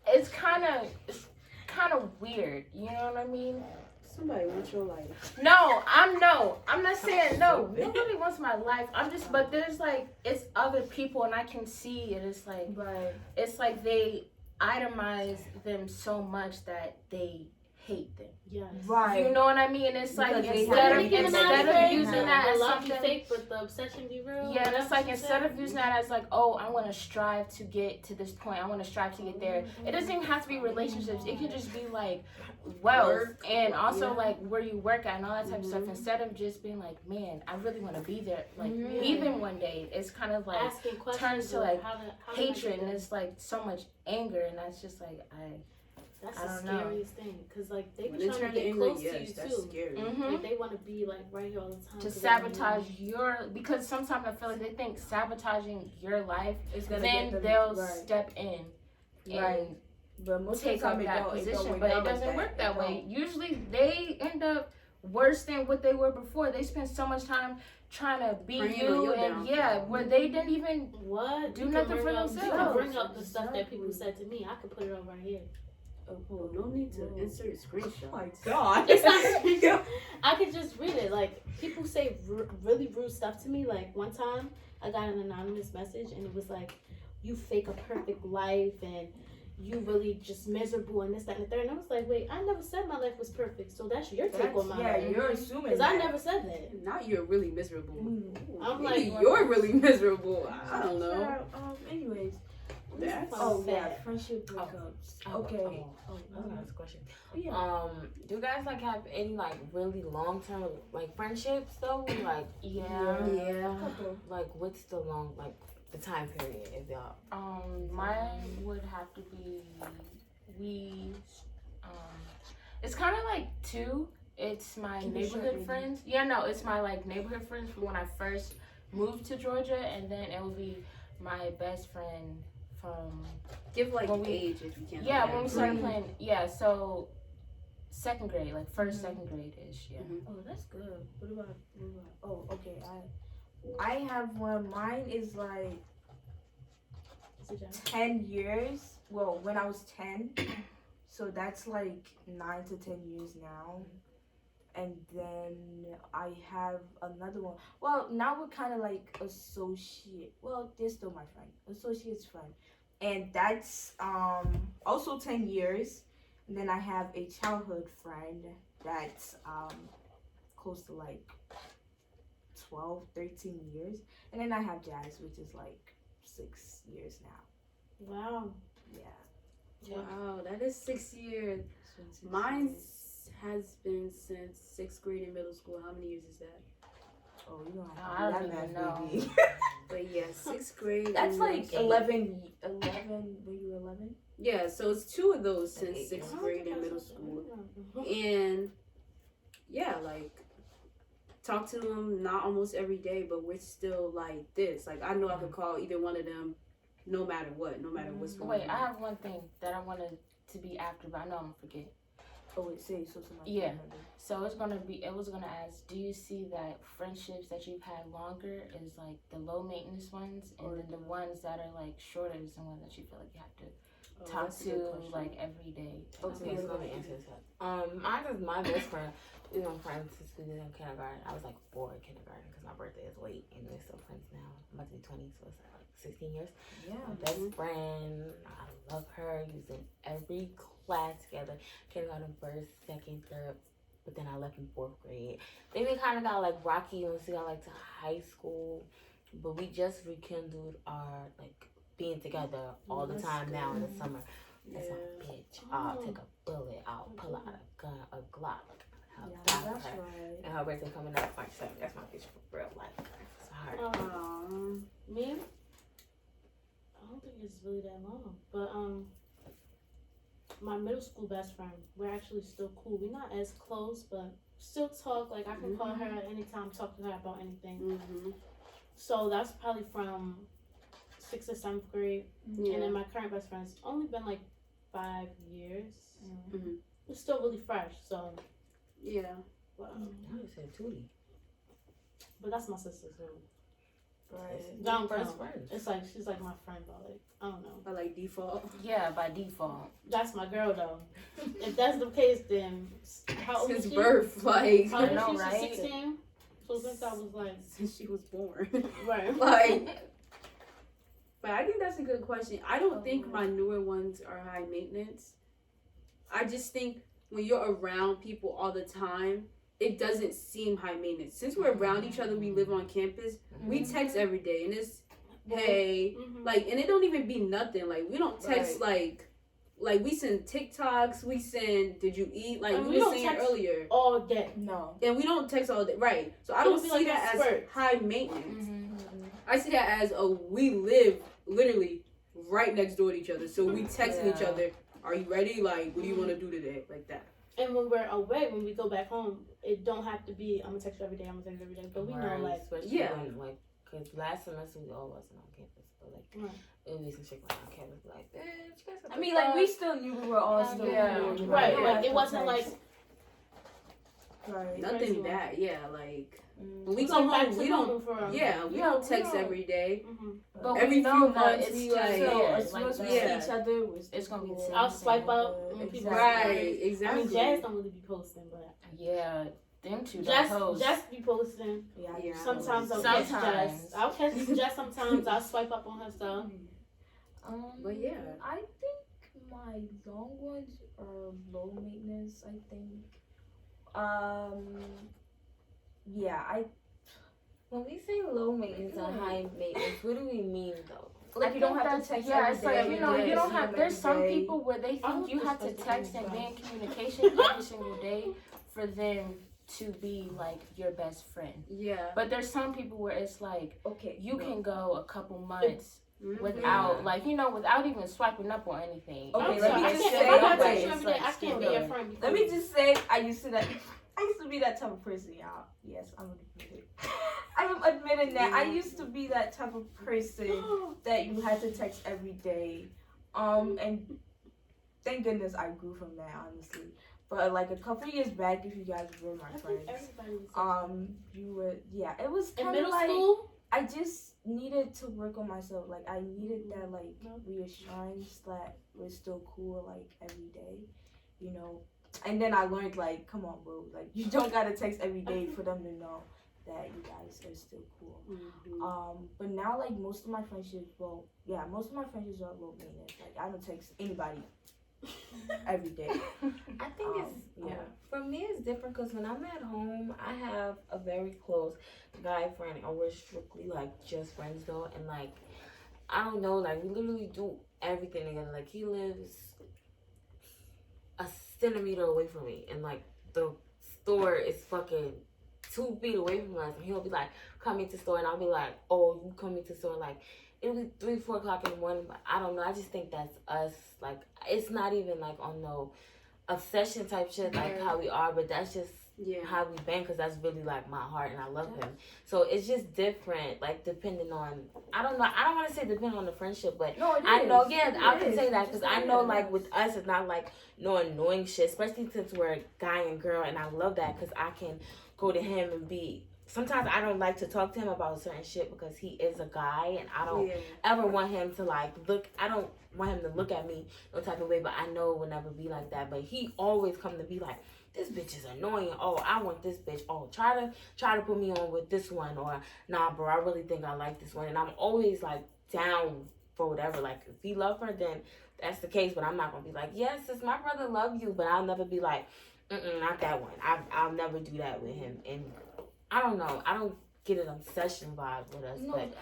[SPEAKER 5] it's kind of weird. You know what I mean?
[SPEAKER 3] somebody wants your life.
[SPEAKER 5] No, I'm not saying no. Nobody wants my life. I'm just, but there's like it's other people, and I can see it. It's like
[SPEAKER 2] Right.
[SPEAKER 5] it's like they itemize them so much that they hate them.
[SPEAKER 4] Yes.
[SPEAKER 2] Right.
[SPEAKER 5] You know what I mean? It's like
[SPEAKER 2] Because they
[SPEAKER 5] instead
[SPEAKER 2] have
[SPEAKER 5] of
[SPEAKER 2] to
[SPEAKER 5] instead of using that as
[SPEAKER 4] the love you
[SPEAKER 5] something.
[SPEAKER 4] fake, but the obsession be real.
[SPEAKER 5] Yeah, and it's like
[SPEAKER 4] whatever she
[SPEAKER 5] instead
[SPEAKER 4] said.
[SPEAKER 5] of using that as like, oh, I want to strive to get to this point. I want to strive to get there. It doesn't even have to be relationships. It could just be like wealth
[SPEAKER 3] Work,
[SPEAKER 5] and also
[SPEAKER 3] yeah.
[SPEAKER 5] like where you work at and all that type of stuff.
[SPEAKER 3] Mhm.
[SPEAKER 5] Instead of just being like, man, I really want to be there. Like
[SPEAKER 4] Mhm.
[SPEAKER 5] even one day, it's kind of like
[SPEAKER 4] asking questions
[SPEAKER 5] turns to
[SPEAKER 4] of
[SPEAKER 5] like
[SPEAKER 4] how did I
[SPEAKER 5] hatred
[SPEAKER 4] get
[SPEAKER 5] and
[SPEAKER 4] there?
[SPEAKER 5] it's like so much anger and that's just like
[SPEAKER 4] That's
[SPEAKER 5] I
[SPEAKER 4] the
[SPEAKER 5] don't know.
[SPEAKER 4] scariest thing, cause like they
[SPEAKER 3] When
[SPEAKER 4] be
[SPEAKER 3] they
[SPEAKER 4] trying
[SPEAKER 3] turn
[SPEAKER 4] to
[SPEAKER 3] to
[SPEAKER 4] get
[SPEAKER 3] anger,
[SPEAKER 4] close to
[SPEAKER 3] yes,
[SPEAKER 4] you
[SPEAKER 3] that's
[SPEAKER 4] too.
[SPEAKER 3] scary.
[SPEAKER 4] Like they want to be like right here all the time.
[SPEAKER 5] to
[SPEAKER 4] 'cause they don't
[SPEAKER 5] sabotage your because sometimes I feel like they think sabotaging your life
[SPEAKER 2] It's gonna
[SPEAKER 5] then
[SPEAKER 2] get them
[SPEAKER 5] they'll
[SPEAKER 2] right.
[SPEAKER 5] step in and
[SPEAKER 2] Right. But most
[SPEAKER 1] take
[SPEAKER 2] of the
[SPEAKER 1] up
[SPEAKER 2] time
[SPEAKER 1] that
[SPEAKER 2] it
[SPEAKER 1] position,
[SPEAKER 2] don't
[SPEAKER 1] but it
[SPEAKER 2] work out
[SPEAKER 1] doesn't
[SPEAKER 2] like
[SPEAKER 1] work
[SPEAKER 2] that.
[SPEAKER 1] that way. Usually they end up worse than what they were before. They spend so much time trying to be
[SPEAKER 3] Praying on
[SPEAKER 1] you,
[SPEAKER 3] your
[SPEAKER 1] and
[SPEAKER 3] downfall.
[SPEAKER 1] where they didn't even
[SPEAKER 4] What?
[SPEAKER 1] do
[SPEAKER 4] You can
[SPEAKER 1] nothing
[SPEAKER 4] bring
[SPEAKER 1] for
[SPEAKER 4] up- You can
[SPEAKER 1] themselves.
[SPEAKER 4] bring up the stuff that people said to me. I could put it over here.
[SPEAKER 3] Oh, no need to insert screenshots.
[SPEAKER 2] Oh my god.
[SPEAKER 4] It's not. I could just read it. Like, people say really rude stuff to me. Like, one time I got an anonymous message and it was like, you fake a perfect life and you really just miserable and this, that, and the third. And I was like, wait, I never said my life was perfect. So that's your take on my life.
[SPEAKER 2] you're assuming.
[SPEAKER 4] Because I never said that.
[SPEAKER 3] Now you're really miserable.
[SPEAKER 4] I'm
[SPEAKER 3] Maybe
[SPEAKER 4] like,
[SPEAKER 3] you're really miserable. I don't know.
[SPEAKER 2] Anyways.
[SPEAKER 3] That's
[SPEAKER 2] Oh yeah,
[SPEAKER 4] bad.
[SPEAKER 2] friendship breakups.
[SPEAKER 6] Oh,
[SPEAKER 2] Okay.
[SPEAKER 6] I want to ask a question.
[SPEAKER 2] Yeah.
[SPEAKER 6] Do you guys like have any like really long term like friendships though? Like
[SPEAKER 3] Yeah.
[SPEAKER 2] Couple.
[SPEAKER 6] like what's the long like the time period if y'all?
[SPEAKER 1] Mine would have to be it's kind of like two. It's my
[SPEAKER 2] Keep it short,
[SPEAKER 1] neighborhood
[SPEAKER 2] baby.
[SPEAKER 1] friends. Yeah, no, it's my like neighborhood friends from when I first moved to Georgia, and then it will be my best friend from
[SPEAKER 3] Give like
[SPEAKER 1] When we-
[SPEAKER 3] age if you can.
[SPEAKER 1] yeah
[SPEAKER 3] like,
[SPEAKER 1] when we
[SPEAKER 3] that.
[SPEAKER 1] started playing. Yeah, so second grade, like first second grade ish. Yeah.
[SPEAKER 2] Oh, that's good. What about? Oh, okay. I have one. Mine is like 10 years. Well, when I was 10, so that's like 9 to 10 years now. And then I have another one. Well, now we're kind of like associate. Well, they're still my friend, associate's friend, and that's also 10 years. And then I have a childhood friend that's close to like 12, 13 years. And then I have Jazz, which is like 6 years now.
[SPEAKER 4] Wow.
[SPEAKER 2] Yeah.
[SPEAKER 3] Wow, that is 6 years.
[SPEAKER 2] It's been 6
[SPEAKER 3] Mine
[SPEAKER 2] years.
[SPEAKER 3] has been since 6th grade in middle school. How many years is that?
[SPEAKER 2] Oh, you don't
[SPEAKER 1] I
[SPEAKER 2] have
[SPEAKER 1] don't
[SPEAKER 2] to do
[SPEAKER 1] even
[SPEAKER 2] that math,
[SPEAKER 1] know.
[SPEAKER 2] baby.
[SPEAKER 3] But yeah, 6th grade.
[SPEAKER 2] That's
[SPEAKER 3] in
[SPEAKER 2] like
[SPEAKER 3] middle school.
[SPEAKER 2] 11, were you 11?
[SPEAKER 3] Yeah, so it's 2 of those since
[SPEAKER 6] Eight.
[SPEAKER 3] 6th grade in middle school. And yeah, like talk to them not almost every day, but we're still like this. Like I know I could call either one of them no matter what, no matter what's going
[SPEAKER 1] Wait,
[SPEAKER 3] on.
[SPEAKER 1] I have one thing that I wanted to be after, but I know I'm gonna forget.
[SPEAKER 2] Oh, it says so somebody.
[SPEAKER 1] Yeah.
[SPEAKER 2] can remember.
[SPEAKER 1] So it was gonna ask, do you see that friendships that you've had longer is like the low maintenance ones, and then the ones that are like shorter is the one that you feel like you have to
[SPEAKER 3] Oh,
[SPEAKER 1] talk
[SPEAKER 3] that's a good
[SPEAKER 1] to
[SPEAKER 3] question.
[SPEAKER 1] like every day.
[SPEAKER 6] Okay, so let me answer this. Mine is my best friend. We've been friends since we was in kindergarten. I was like 4 in kindergarten because my birthday is late, and we're still friends now. I'm about to be 20, so it's like 16 years.
[SPEAKER 2] Yeah.
[SPEAKER 6] My best friend, I love her. We was in every class together. Kindergarten, first, second, third. But then I left in 4th grade. Then we kind of got like rocky once we got like to high school. But we just rekindled our like being together all the
[SPEAKER 3] That's
[SPEAKER 6] time now in the
[SPEAKER 3] good.
[SPEAKER 6] summer. That's my bitch. I'll take a bullet. I'll pull out a gun, a Glock. I'll
[SPEAKER 2] Yeah,
[SPEAKER 6] die
[SPEAKER 2] that's
[SPEAKER 6] for her.
[SPEAKER 2] right.
[SPEAKER 6] And her birthday coming up March 7th. That's my bitch for real life. It's hard.
[SPEAKER 4] Me? I don't think it's really that long. But my middle school best friend, we're actually still cool. We're not as close, but still talk. Like I can call her at any time, talk to her about anything.
[SPEAKER 3] Mm-hmm.
[SPEAKER 4] So that's probably from 6th or 7th grade.
[SPEAKER 3] Yeah.
[SPEAKER 4] And then my current best friend's only been like 5 years.
[SPEAKER 3] Mhm.
[SPEAKER 4] It's still really fresh. So,
[SPEAKER 3] Yeah.
[SPEAKER 4] but,
[SPEAKER 6] I just said Tootie.
[SPEAKER 4] but that's my sister too.
[SPEAKER 2] Right.
[SPEAKER 4] Don't
[SPEAKER 6] First
[SPEAKER 4] count.
[SPEAKER 6] friends.
[SPEAKER 4] It's like she's like my friend, but like I don't know.
[SPEAKER 3] I like default.
[SPEAKER 1] Yeah, by default.
[SPEAKER 4] That's my girl though. If that's the case, then how old is
[SPEAKER 3] Since
[SPEAKER 4] she?
[SPEAKER 3] birth, like
[SPEAKER 4] How old
[SPEAKER 1] I know,
[SPEAKER 4] is she?
[SPEAKER 1] right?
[SPEAKER 4] She's 16. So since I was like,
[SPEAKER 3] since she was born.
[SPEAKER 4] right.
[SPEAKER 3] Like, but I think that's a good question. I don't think my newer ones are high maintenance. I just think when you're around people all the time, it doesn't seem high maintenance. Since we're around each other, we live on campus, we text every day, and it's hey,
[SPEAKER 4] Mhm.
[SPEAKER 3] like, and it don't even be nothing. Like, we don't text like we send TikToks, we send did you eat, like
[SPEAKER 4] And
[SPEAKER 3] we
[SPEAKER 4] we
[SPEAKER 3] were
[SPEAKER 4] don't
[SPEAKER 3] saying
[SPEAKER 4] text
[SPEAKER 3] earlier.
[SPEAKER 4] all day.
[SPEAKER 2] No.
[SPEAKER 3] And we don't text all day, right? So I don't
[SPEAKER 4] It'll be
[SPEAKER 3] see
[SPEAKER 4] like
[SPEAKER 3] that
[SPEAKER 4] in
[SPEAKER 3] as
[SPEAKER 4] spurts.
[SPEAKER 3] high maintenance.
[SPEAKER 1] Mm-hmm.
[SPEAKER 3] I see that as we live literally right next door to each other. So we texting each
[SPEAKER 1] Yeah.
[SPEAKER 3] other, are you ready? Like, what do you want to do today? Like that.
[SPEAKER 4] And when we're away, when we go back home, it don't have to be I'm gonna text you every day. I'm gonna text you every day. But we know
[SPEAKER 6] Right,
[SPEAKER 4] like
[SPEAKER 6] especially
[SPEAKER 3] Yeah.
[SPEAKER 6] when, like because last semester we all wasn't on campus, but like
[SPEAKER 4] Right.
[SPEAKER 6] it would be some shit going on campus, like, bitch, guys
[SPEAKER 2] I mean, like, we still knew we were all still
[SPEAKER 5] Yeah.
[SPEAKER 2] cool, you know?
[SPEAKER 4] Right,
[SPEAKER 2] We
[SPEAKER 4] like
[SPEAKER 2] had
[SPEAKER 4] it
[SPEAKER 2] to
[SPEAKER 4] wasn't
[SPEAKER 2] text.
[SPEAKER 4] like
[SPEAKER 2] Right.
[SPEAKER 3] Nothing
[SPEAKER 4] Crazy
[SPEAKER 3] bad. Yeah, like
[SPEAKER 6] Mm.
[SPEAKER 3] when we
[SPEAKER 4] it's
[SPEAKER 3] go
[SPEAKER 4] like back
[SPEAKER 3] home,
[SPEAKER 4] to
[SPEAKER 3] we don't.
[SPEAKER 4] normal for us.
[SPEAKER 3] Yeah, we
[SPEAKER 5] Yeah,
[SPEAKER 3] don't
[SPEAKER 5] we
[SPEAKER 3] text
[SPEAKER 5] don't.
[SPEAKER 3] every day.
[SPEAKER 4] Mm-hmm.
[SPEAKER 5] But
[SPEAKER 3] Every
[SPEAKER 5] we know
[SPEAKER 3] few
[SPEAKER 5] that
[SPEAKER 3] months,
[SPEAKER 5] it's
[SPEAKER 3] we
[SPEAKER 5] just
[SPEAKER 3] like-
[SPEAKER 2] So,
[SPEAKER 5] there,
[SPEAKER 2] as soon
[SPEAKER 5] like
[SPEAKER 2] as we
[SPEAKER 5] that.
[SPEAKER 3] Yeah.
[SPEAKER 2] see each other, we're still
[SPEAKER 5] It's gonna be
[SPEAKER 2] cool.
[SPEAKER 5] the same.
[SPEAKER 4] I'll swipe up when people
[SPEAKER 2] Exactly.
[SPEAKER 3] Right,
[SPEAKER 4] I
[SPEAKER 3] exactly.
[SPEAKER 4] mean, Jazz don't really be posting, but
[SPEAKER 5] Yeah, them two don't
[SPEAKER 4] Jess
[SPEAKER 5] post.
[SPEAKER 4] Jess be posting.
[SPEAKER 2] Yeah.
[SPEAKER 3] Yeah.
[SPEAKER 4] Sometimes I'll
[SPEAKER 5] Sometimes.
[SPEAKER 4] catch Jess. I'll catch Jess sometimes. I'll swipe up on her stuff.
[SPEAKER 3] But yeah.
[SPEAKER 2] I think my long ones are low maintenance. I think. Yeah.
[SPEAKER 6] When we say low maintenance or high maintenance, what do we mean though?
[SPEAKER 2] Like, you don't
[SPEAKER 5] think
[SPEAKER 2] have to
[SPEAKER 5] that's-
[SPEAKER 2] text
[SPEAKER 5] Yeah,
[SPEAKER 2] every
[SPEAKER 5] it's
[SPEAKER 2] day,
[SPEAKER 5] like,
[SPEAKER 2] every
[SPEAKER 5] you know,
[SPEAKER 2] day,
[SPEAKER 5] you don't
[SPEAKER 2] see
[SPEAKER 5] have.
[SPEAKER 2] them
[SPEAKER 5] There's
[SPEAKER 2] every
[SPEAKER 5] some
[SPEAKER 2] day.
[SPEAKER 5] people where they
[SPEAKER 4] I
[SPEAKER 5] think
[SPEAKER 4] hope
[SPEAKER 5] you
[SPEAKER 4] you're
[SPEAKER 5] have to
[SPEAKER 4] supposed to
[SPEAKER 5] text
[SPEAKER 4] be
[SPEAKER 5] and be in
[SPEAKER 4] friends.
[SPEAKER 5] communication every single day for them to be like your best friend.
[SPEAKER 3] Yeah.
[SPEAKER 5] But there's some people where it's like
[SPEAKER 2] Okay.
[SPEAKER 5] you can go a couple months
[SPEAKER 3] Mhm.
[SPEAKER 5] without, like, you know, without even swiping up on anything.
[SPEAKER 2] Okay,
[SPEAKER 4] I'm
[SPEAKER 2] let
[SPEAKER 4] sorry,
[SPEAKER 2] me
[SPEAKER 4] I
[SPEAKER 2] just
[SPEAKER 4] can't,
[SPEAKER 2] say
[SPEAKER 4] if I gotta
[SPEAKER 2] that
[SPEAKER 4] text you
[SPEAKER 2] it's
[SPEAKER 4] every day, I can't be
[SPEAKER 5] still-
[SPEAKER 4] your friend.
[SPEAKER 2] Let me just say, I used to be that type of person, y'all. Yes, I'm gonna admit it. I'm admitting that I used to be that type of person that you had to text every day. And thank goodness I grew from that, honestly. But like a couple years back, if you guys were my
[SPEAKER 4] I think
[SPEAKER 2] friends,
[SPEAKER 4] everybody was
[SPEAKER 2] you would, yeah, it was
[SPEAKER 4] in
[SPEAKER 2] kind of
[SPEAKER 4] middle
[SPEAKER 2] like
[SPEAKER 4] school.
[SPEAKER 2] I just needed to work on myself. Like I needed that like reassurance that we're still cool like every day, you know. And then I learned like, come on, bro, like you don't gotta text every day for them to know that you guys are still cool.
[SPEAKER 3] Mhm.
[SPEAKER 2] But now like most of my friendships, most of my friendships are low maintenance. Like I don't text anybody every day.
[SPEAKER 6] I think it's
[SPEAKER 2] yeah.
[SPEAKER 6] For me, it's different because when I'm at home, I have a very close guy friend, and we're strictly like just friends though. And like, I don't know, like we literally do everything together. Like he lives a centimeter away from me, and like the store is fucking 2 feet away from us. And he'll be like, "Coming to store," and I'll be like, "Oh, you coming to store?" Like it'll be 3, 4 o'clock in the morning. But I don't know. I just think that's us. Like it's not even like on no obsession type shit like how we are, but that's just
[SPEAKER 3] Yeah.
[SPEAKER 6] how we been, because that's really like my heart and I love him. So it's just different, like depending on, I don't know, I don't want to say depending on the friendship, but
[SPEAKER 2] No, it
[SPEAKER 6] I
[SPEAKER 2] is.
[SPEAKER 6] know, yeah,
[SPEAKER 2] It
[SPEAKER 6] I can
[SPEAKER 2] is.
[SPEAKER 6] say that because I know
[SPEAKER 2] Yeah.
[SPEAKER 6] like with us it's not like no annoying shit, especially since we're a guy and girl, and I love that because I can go to him and be, sometimes I don't like to talk to him about certain shit because he is a guy and I don't
[SPEAKER 3] Yeah.
[SPEAKER 6] ever want him to like look, I don't want him to look at me no type of way, but I know it will never be like that. But he always come to be like, this bitch is annoying. Oh, I want this bitch. Oh, try to put me on with this one, or nah, bro, I really think I like this one. And I'm always like down for whatever. Like if he love her, then that's the case. But I'm not gonna be like, yes, it's my brother, love you. But I'll never be like, not that one. I'll never do that with him. And I don't know. I don't get an obsession vibe with us, but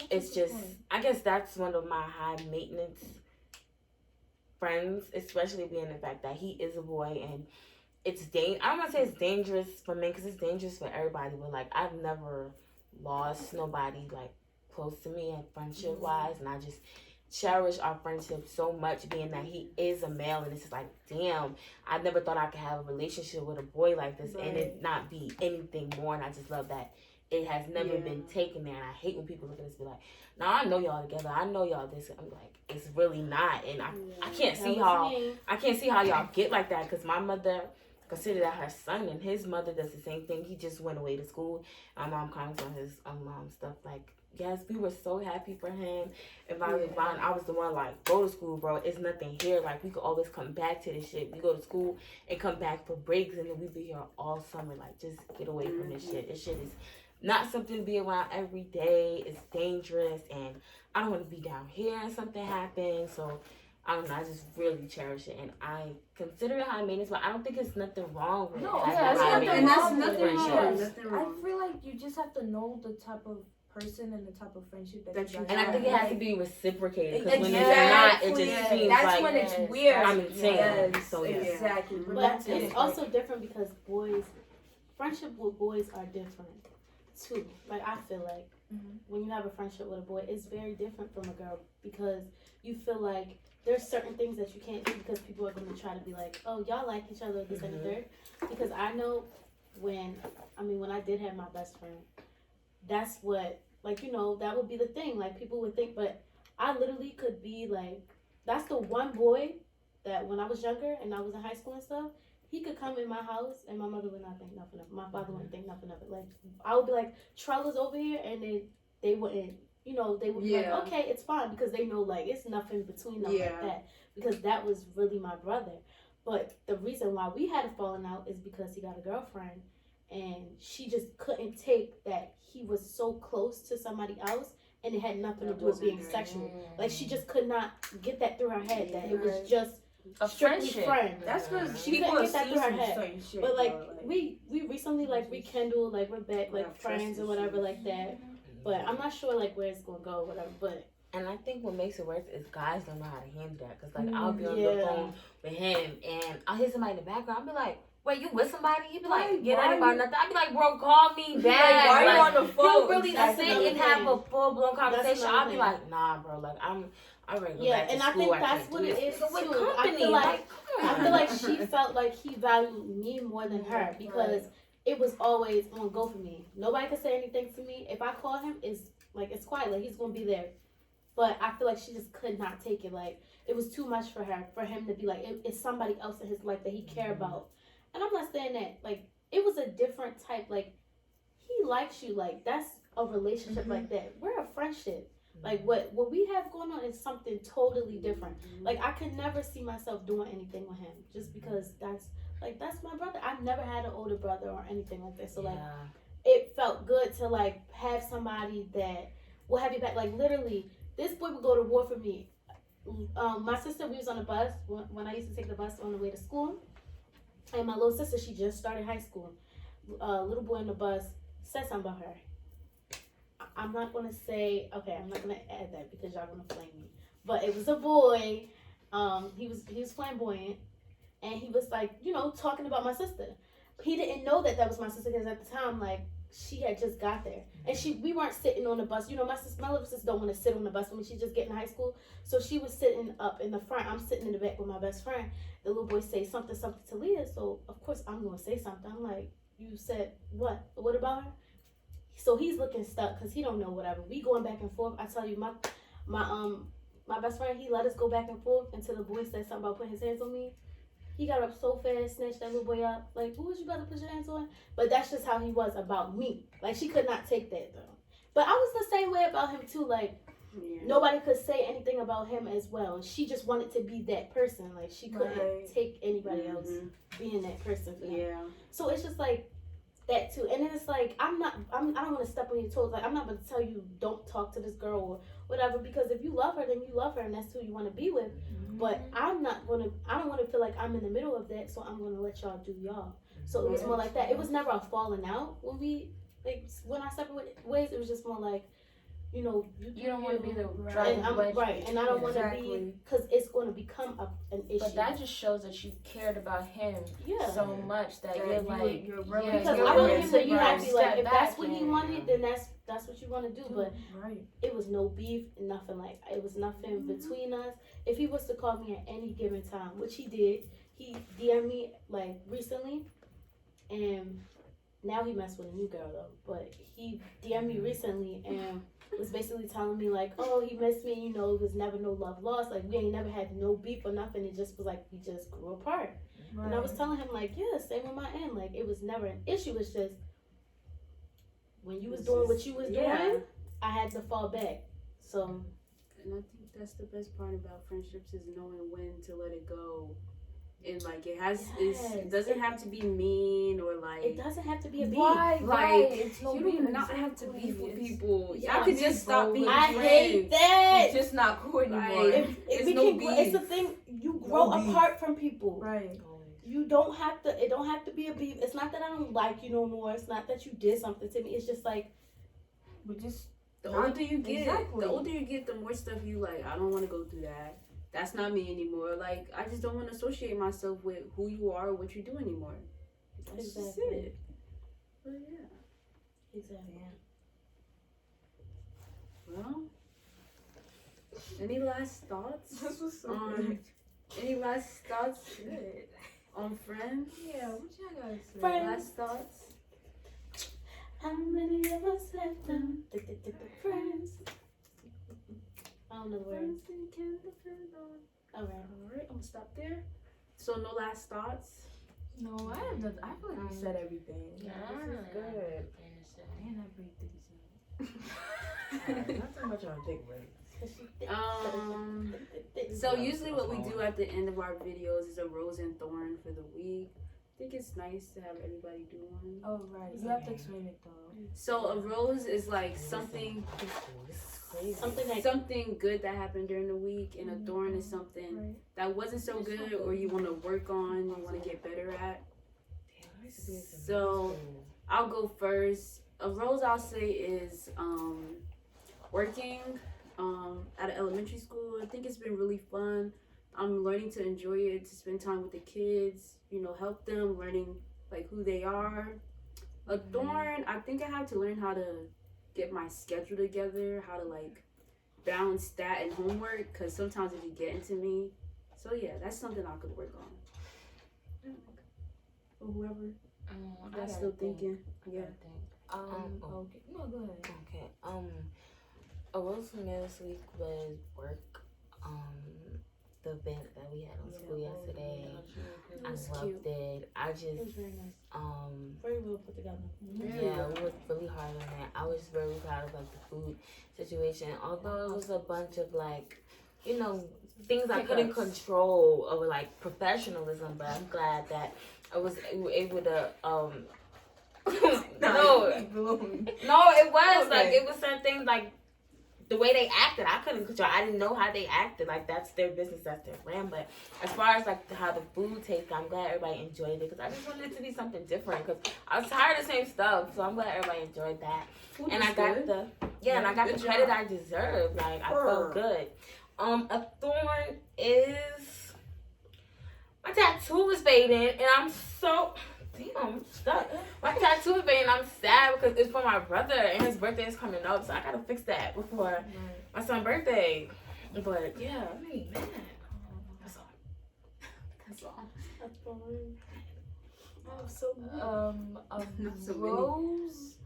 [SPEAKER 6] it's just, I guess that's one of my high maintenance friends, especially being the fact that he is a boy, and it's I don't want to say it's dangerous for men because it's dangerous for everybody, but like I've never lost nobody like close to me and friendship wise, and I just cherish our friendship so much, being that he is a male, and it's just like, damn, I never thought I could have a relationship with a boy like this and it not be anything more. And I just love that it has never been taken there. And I hate when people look at us and be like, no, I know y'all together, I know y'all this. I'm like, it's really not. And I can't see how y'all get like that, because my mother considered that her son, and his mother does the same thing. He just went away to school. My mom comments on his mom stuff like, yes, we were so happy for him. And I was the one like, go to school, bro. It's nothing here. Like we could always come back to this shit. We go to school and come back for breaks, and then we be here all summer. Like just get away from this shit. This shit is not something to be around every day. It's dangerous, and I don't want to be down here and something happens. So I don't know. I just really cherish it, and I consider it high maintenance, but I don't think it's nothing wrong with
[SPEAKER 2] No,
[SPEAKER 6] having
[SPEAKER 2] yeah, it's
[SPEAKER 6] high
[SPEAKER 2] nothing
[SPEAKER 6] maintenance
[SPEAKER 2] wrong with
[SPEAKER 3] nothing
[SPEAKER 2] it.
[SPEAKER 3] wrong.
[SPEAKER 6] friendships.
[SPEAKER 3] Nothing
[SPEAKER 2] I
[SPEAKER 3] wrong.
[SPEAKER 2] feel like you just have to know the type of person and the type of friendship that you guys
[SPEAKER 6] And I think it
[SPEAKER 2] have.
[SPEAKER 6] has to be reciprocated, because when it's
[SPEAKER 2] Exactly.
[SPEAKER 6] not, it just seems
[SPEAKER 2] That's
[SPEAKER 6] like
[SPEAKER 2] when it's weird.
[SPEAKER 6] I'm insane.
[SPEAKER 2] Yes,
[SPEAKER 6] So yeah.
[SPEAKER 2] exactly.
[SPEAKER 3] Mhm.
[SPEAKER 2] But
[SPEAKER 4] But
[SPEAKER 2] that's
[SPEAKER 4] it's
[SPEAKER 2] it.
[SPEAKER 4] also different because friendship with boys are different too. Like I feel like when you have a friendship with a boy, it's very different from a girl, because you feel like there's certain things that you can't do because people are going to try to be like, oh, y'all like each other, this and the third. Because I know when I did have my best friend, that's what, like, you know, that would be the thing. Like, people would think, but I literally could be like, that's the one boy that when I was younger and I was in high school and stuff, he could come in my house and my mother would not think nothing of it. My father wouldn't think nothing of it. Like, I would be like, Trella's over here, and then they wouldn't, you know, they would be like, okay, it's fine, because they know, like, it's nothing between them like that, because that was really my brother. But the reason why we had a falling out is because he got a girlfriend, and she just couldn't take that he was so close to somebody else, and it had nothing to do with being sexual. Like, she just could not get that through her head that it was just
[SPEAKER 1] A
[SPEAKER 4] strictly
[SPEAKER 1] friendship.
[SPEAKER 4] friend.
[SPEAKER 2] That's because
[SPEAKER 4] She
[SPEAKER 2] people
[SPEAKER 4] couldn't
[SPEAKER 2] are
[SPEAKER 4] get that through her
[SPEAKER 2] seeing
[SPEAKER 4] head.
[SPEAKER 2] certain shit.
[SPEAKER 4] But like,
[SPEAKER 2] bro,
[SPEAKER 4] we recently like rekindled, like we're back like friends or whatever like that. But I'm not sure like where it's gonna go or whatever. But
[SPEAKER 6] And I think what makes it worse is guys don't know how to handle that. Cause like I'll be on the phone with him and I'll hear somebody in the background. I'll be like, "Wait, you with somebody?" He'd be like, "Yeah, that ain't about nothing." I'd be like, "Bro, call me back."
[SPEAKER 2] Why
[SPEAKER 6] Like,
[SPEAKER 2] you on the phone?
[SPEAKER 6] he'll really
[SPEAKER 4] That's
[SPEAKER 6] sit
[SPEAKER 4] another
[SPEAKER 6] and have
[SPEAKER 4] thing.
[SPEAKER 6] a full blown conversation.
[SPEAKER 4] another
[SPEAKER 6] I'll be
[SPEAKER 4] thing.
[SPEAKER 6] like, "Nah, bro. Like I'm ready to go
[SPEAKER 4] yeah,
[SPEAKER 6] back to
[SPEAKER 4] and
[SPEAKER 6] school.
[SPEAKER 4] I think that's
[SPEAKER 6] can't
[SPEAKER 4] what
[SPEAKER 6] do
[SPEAKER 4] it
[SPEAKER 6] this."
[SPEAKER 4] is
[SPEAKER 6] So with
[SPEAKER 4] too.
[SPEAKER 6] company,
[SPEAKER 4] I feel like she felt like he valued me more than her because it was always on go for me. Nobody could say anything to me. If I call him, it's like it's quiet. Like he's gonna be there. But I feel like she just could not take it. Like it was too much for her, for him to be like it's somebody else in his life that he care about. And I'm not saying that like it was a different type. Like he likes you. Like that's a relationship like that. We're a friendship. Like what we have going on is something totally different. Like I could never see myself doing anything with him just because that's my brother. I've never had an older brother or anything like that. So like it felt good to like have somebody that will have you back. Like literally, this boy would go to war for me. My sister, we was on the bus when I used to take the bus on the way to school, and my little sister, she just started high school. Little boy on the bus said something about her. I'm not gonna say okay. I'm not gonna add that because y'all gonna flame me. But it was a boy. He was flamboyant, and he was like talking about my sister. He didn't know that was my sister because at the time like she had just got there, and we weren't sitting on the bus. My little sister don't want to sit on the bus when she's just getting to high school. So she was sitting up in the front. I'm sitting in the back with my best friend. The little boy say something to Leah. So of course I'm gonna say something. I'm like, you said what? What about her? So he's looking stuck because he don't know whatever. We going back and forth. I tell you, my best friend, he let us go back and forth until the boy said something about putting his hands on me. He got up so fast, snatched that little boy up. Like, who was you about to put your hands on? But that's just how he was about me. Like, she could not take that though. But I was the same way about him too. Like, nobody could say anything about him as well. And she just wanted to be that person. Like, she couldn't take anybody else being that person for them.
[SPEAKER 3] Yeah.
[SPEAKER 4] So it's just like that too. And then it's like I don't want to step on your toes. Like I'm not going to tell you don't talk to this girl or whatever, because if you love her, then you love her and that's who you want to be with. But I don't want to feel like I'm in the middle of that, so I'm going to let y'all do y'all. So it was more like that. It was never a falling out when I separated ways. It was just more like, you don't want to be the
[SPEAKER 1] driving wedge.
[SPEAKER 4] Right, and I don't want to be, because it's going to become an issue.
[SPEAKER 1] But that just shows that you cared about him so much that
[SPEAKER 2] Yeah,
[SPEAKER 1] you're like,
[SPEAKER 2] you're really
[SPEAKER 4] because
[SPEAKER 2] you're
[SPEAKER 4] I want
[SPEAKER 2] really
[SPEAKER 4] him to be happy. Like if that's what he
[SPEAKER 1] and-
[SPEAKER 4] wanted, then that's what you want to do. But it was no beef, nothing like it was nothing between us. If he was to call me at any given time, which he did, he DM'd me like recently, and now he messed with a new girl though. But he DM'd me recently and was basically telling me like, oh, he missed me. It was never no love lost. Like we ain't never had no beef or nothing. It just was like we just grew apart. And I was telling him like, yeah, same on my end. Like it was never an issue. It's just when you was doing what you was doing, I had to fall back. So,
[SPEAKER 3] and I think that's the best part about friendships is knowing when to let it go. And like it doesn't have to be mean or like
[SPEAKER 4] it doesn't have to be a beef.
[SPEAKER 3] Like
[SPEAKER 2] it's no
[SPEAKER 3] you do not have to beef with people.
[SPEAKER 2] Yeah,
[SPEAKER 3] Y'all could just stop being
[SPEAKER 4] I
[SPEAKER 3] friends.
[SPEAKER 4] hate that.
[SPEAKER 2] It's just not cool anymore.
[SPEAKER 3] Like,
[SPEAKER 4] It's the thing. You grow apart from people.
[SPEAKER 2] Right.
[SPEAKER 4] You don't have to. It don't have to be a beef. It's not that I don't like you no more. It's not that you did something to me. It's just like
[SPEAKER 2] We just
[SPEAKER 3] The older you get, the more stuff you like. I don't want to go through that. That's not me anymore. Like I just don't want to associate myself with who you are or what you do anymore. That's just it. But yeah.
[SPEAKER 4] Exactly.
[SPEAKER 3] Well, any last thoughts?
[SPEAKER 2] This was so
[SPEAKER 3] on
[SPEAKER 2] good.
[SPEAKER 3] any last thoughts
[SPEAKER 2] Good.
[SPEAKER 3] on friends?
[SPEAKER 2] Yeah, what y'all gotta say?
[SPEAKER 4] Friends.
[SPEAKER 3] Last thoughts?
[SPEAKER 4] how many of us left now? don't know the words.
[SPEAKER 3] Honestly, can depend on.
[SPEAKER 4] All right.
[SPEAKER 3] All right, I'm gonna stop there. So no last thoughts.
[SPEAKER 2] No, I have nothing. I feel like we said everything.
[SPEAKER 1] Yeah,
[SPEAKER 6] This is good.
[SPEAKER 2] And I break things
[SPEAKER 6] Alright, not so much on a big break.
[SPEAKER 3] So usually what we do at the end of our videos is a rose and thorn for the week. I think it's nice to have everybody do one.
[SPEAKER 2] Oh, right. You have to explain it, though.
[SPEAKER 3] So a rose is like something something good that happened during the week, and a thorn is something that wasn't so good or you want to work on, you want to get better at. So I'll go first. A rose I'll say is working at an elementary school. I think it's been really fun. I'm learning to enjoy it, to spend time with the kids, you know, help them, learning like who they are. A thorn, I think I have to learn how to get my schedule together, how to like balance that and homework, because sometimes it be getting to me. So yeah, that's something I could work on. Or whoever that's still thinking. Yeah.
[SPEAKER 2] Okay. No, go ahead.
[SPEAKER 6] Okay. A rose for me this week was work. The event that we had on school yesterday. I loved it. I
[SPEAKER 4] It was
[SPEAKER 6] just
[SPEAKER 4] very nice. Very well put together.
[SPEAKER 6] yeah, we worked really hard on that. I was very proud of like the food situation. Although it was a bunch of like, you know, things I couldn't control or like professionalism, but I'm glad that I was able to no, it was like it was something like the way they acted, I couldn't control. I didn't know how they acted. Like that's their business, that's their brand. But as far as like how the food tastes, I'm glad everybody enjoyed it because I just wanted it to be something different. Because I was tired of the same stuff, so I'm glad everybody enjoyed that.
[SPEAKER 3] Food
[SPEAKER 6] And
[SPEAKER 3] was
[SPEAKER 6] I got
[SPEAKER 3] good.
[SPEAKER 6] and I got the credit I deserved. Like I felt good. A thorn is my tattoo is fading, and I'm so. Damn, I'm stuck. My tattoo is fading. I'm sad because it's for my brother and his birthday is coming up, so I gotta fix that before my son's birthday. But yeah, I mean, man, that's all. That's all.
[SPEAKER 4] That's fine. Oh, so good.
[SPEAKER 3] Not so many.
[SPEAKER 2] Rose.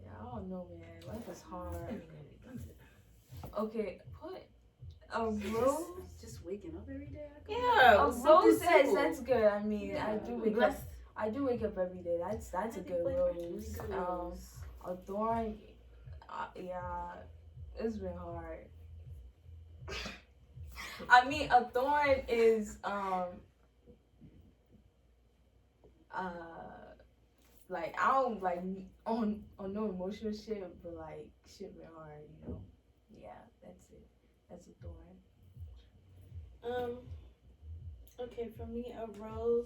[SPEAKER 2] Yeah, I don't know, man. Life is hard. Okay, put a rose.
[SPEAKER 3] Just waking up every day.
[SPEAKER 6] Yeah,
[SPEAKER 2] A
[SPEAKER 6] rose
[SPEAKER 2] rose
[SPEAKER 6] simple.
[SPEAKER 2] says that's good. I mean, I do wake up.
[SPEAKER 6] Blessed.
[SPEAKER 2] I do wake up every day. That's a good rose. A thorn. Yeah, it's been hard. I mean, a thorn is like I don't like on no emotional shit, but like shit been hard, you know. Yeah, that's it. That's a thorn.
[SPEAKER 4] Okay, for me, a rose.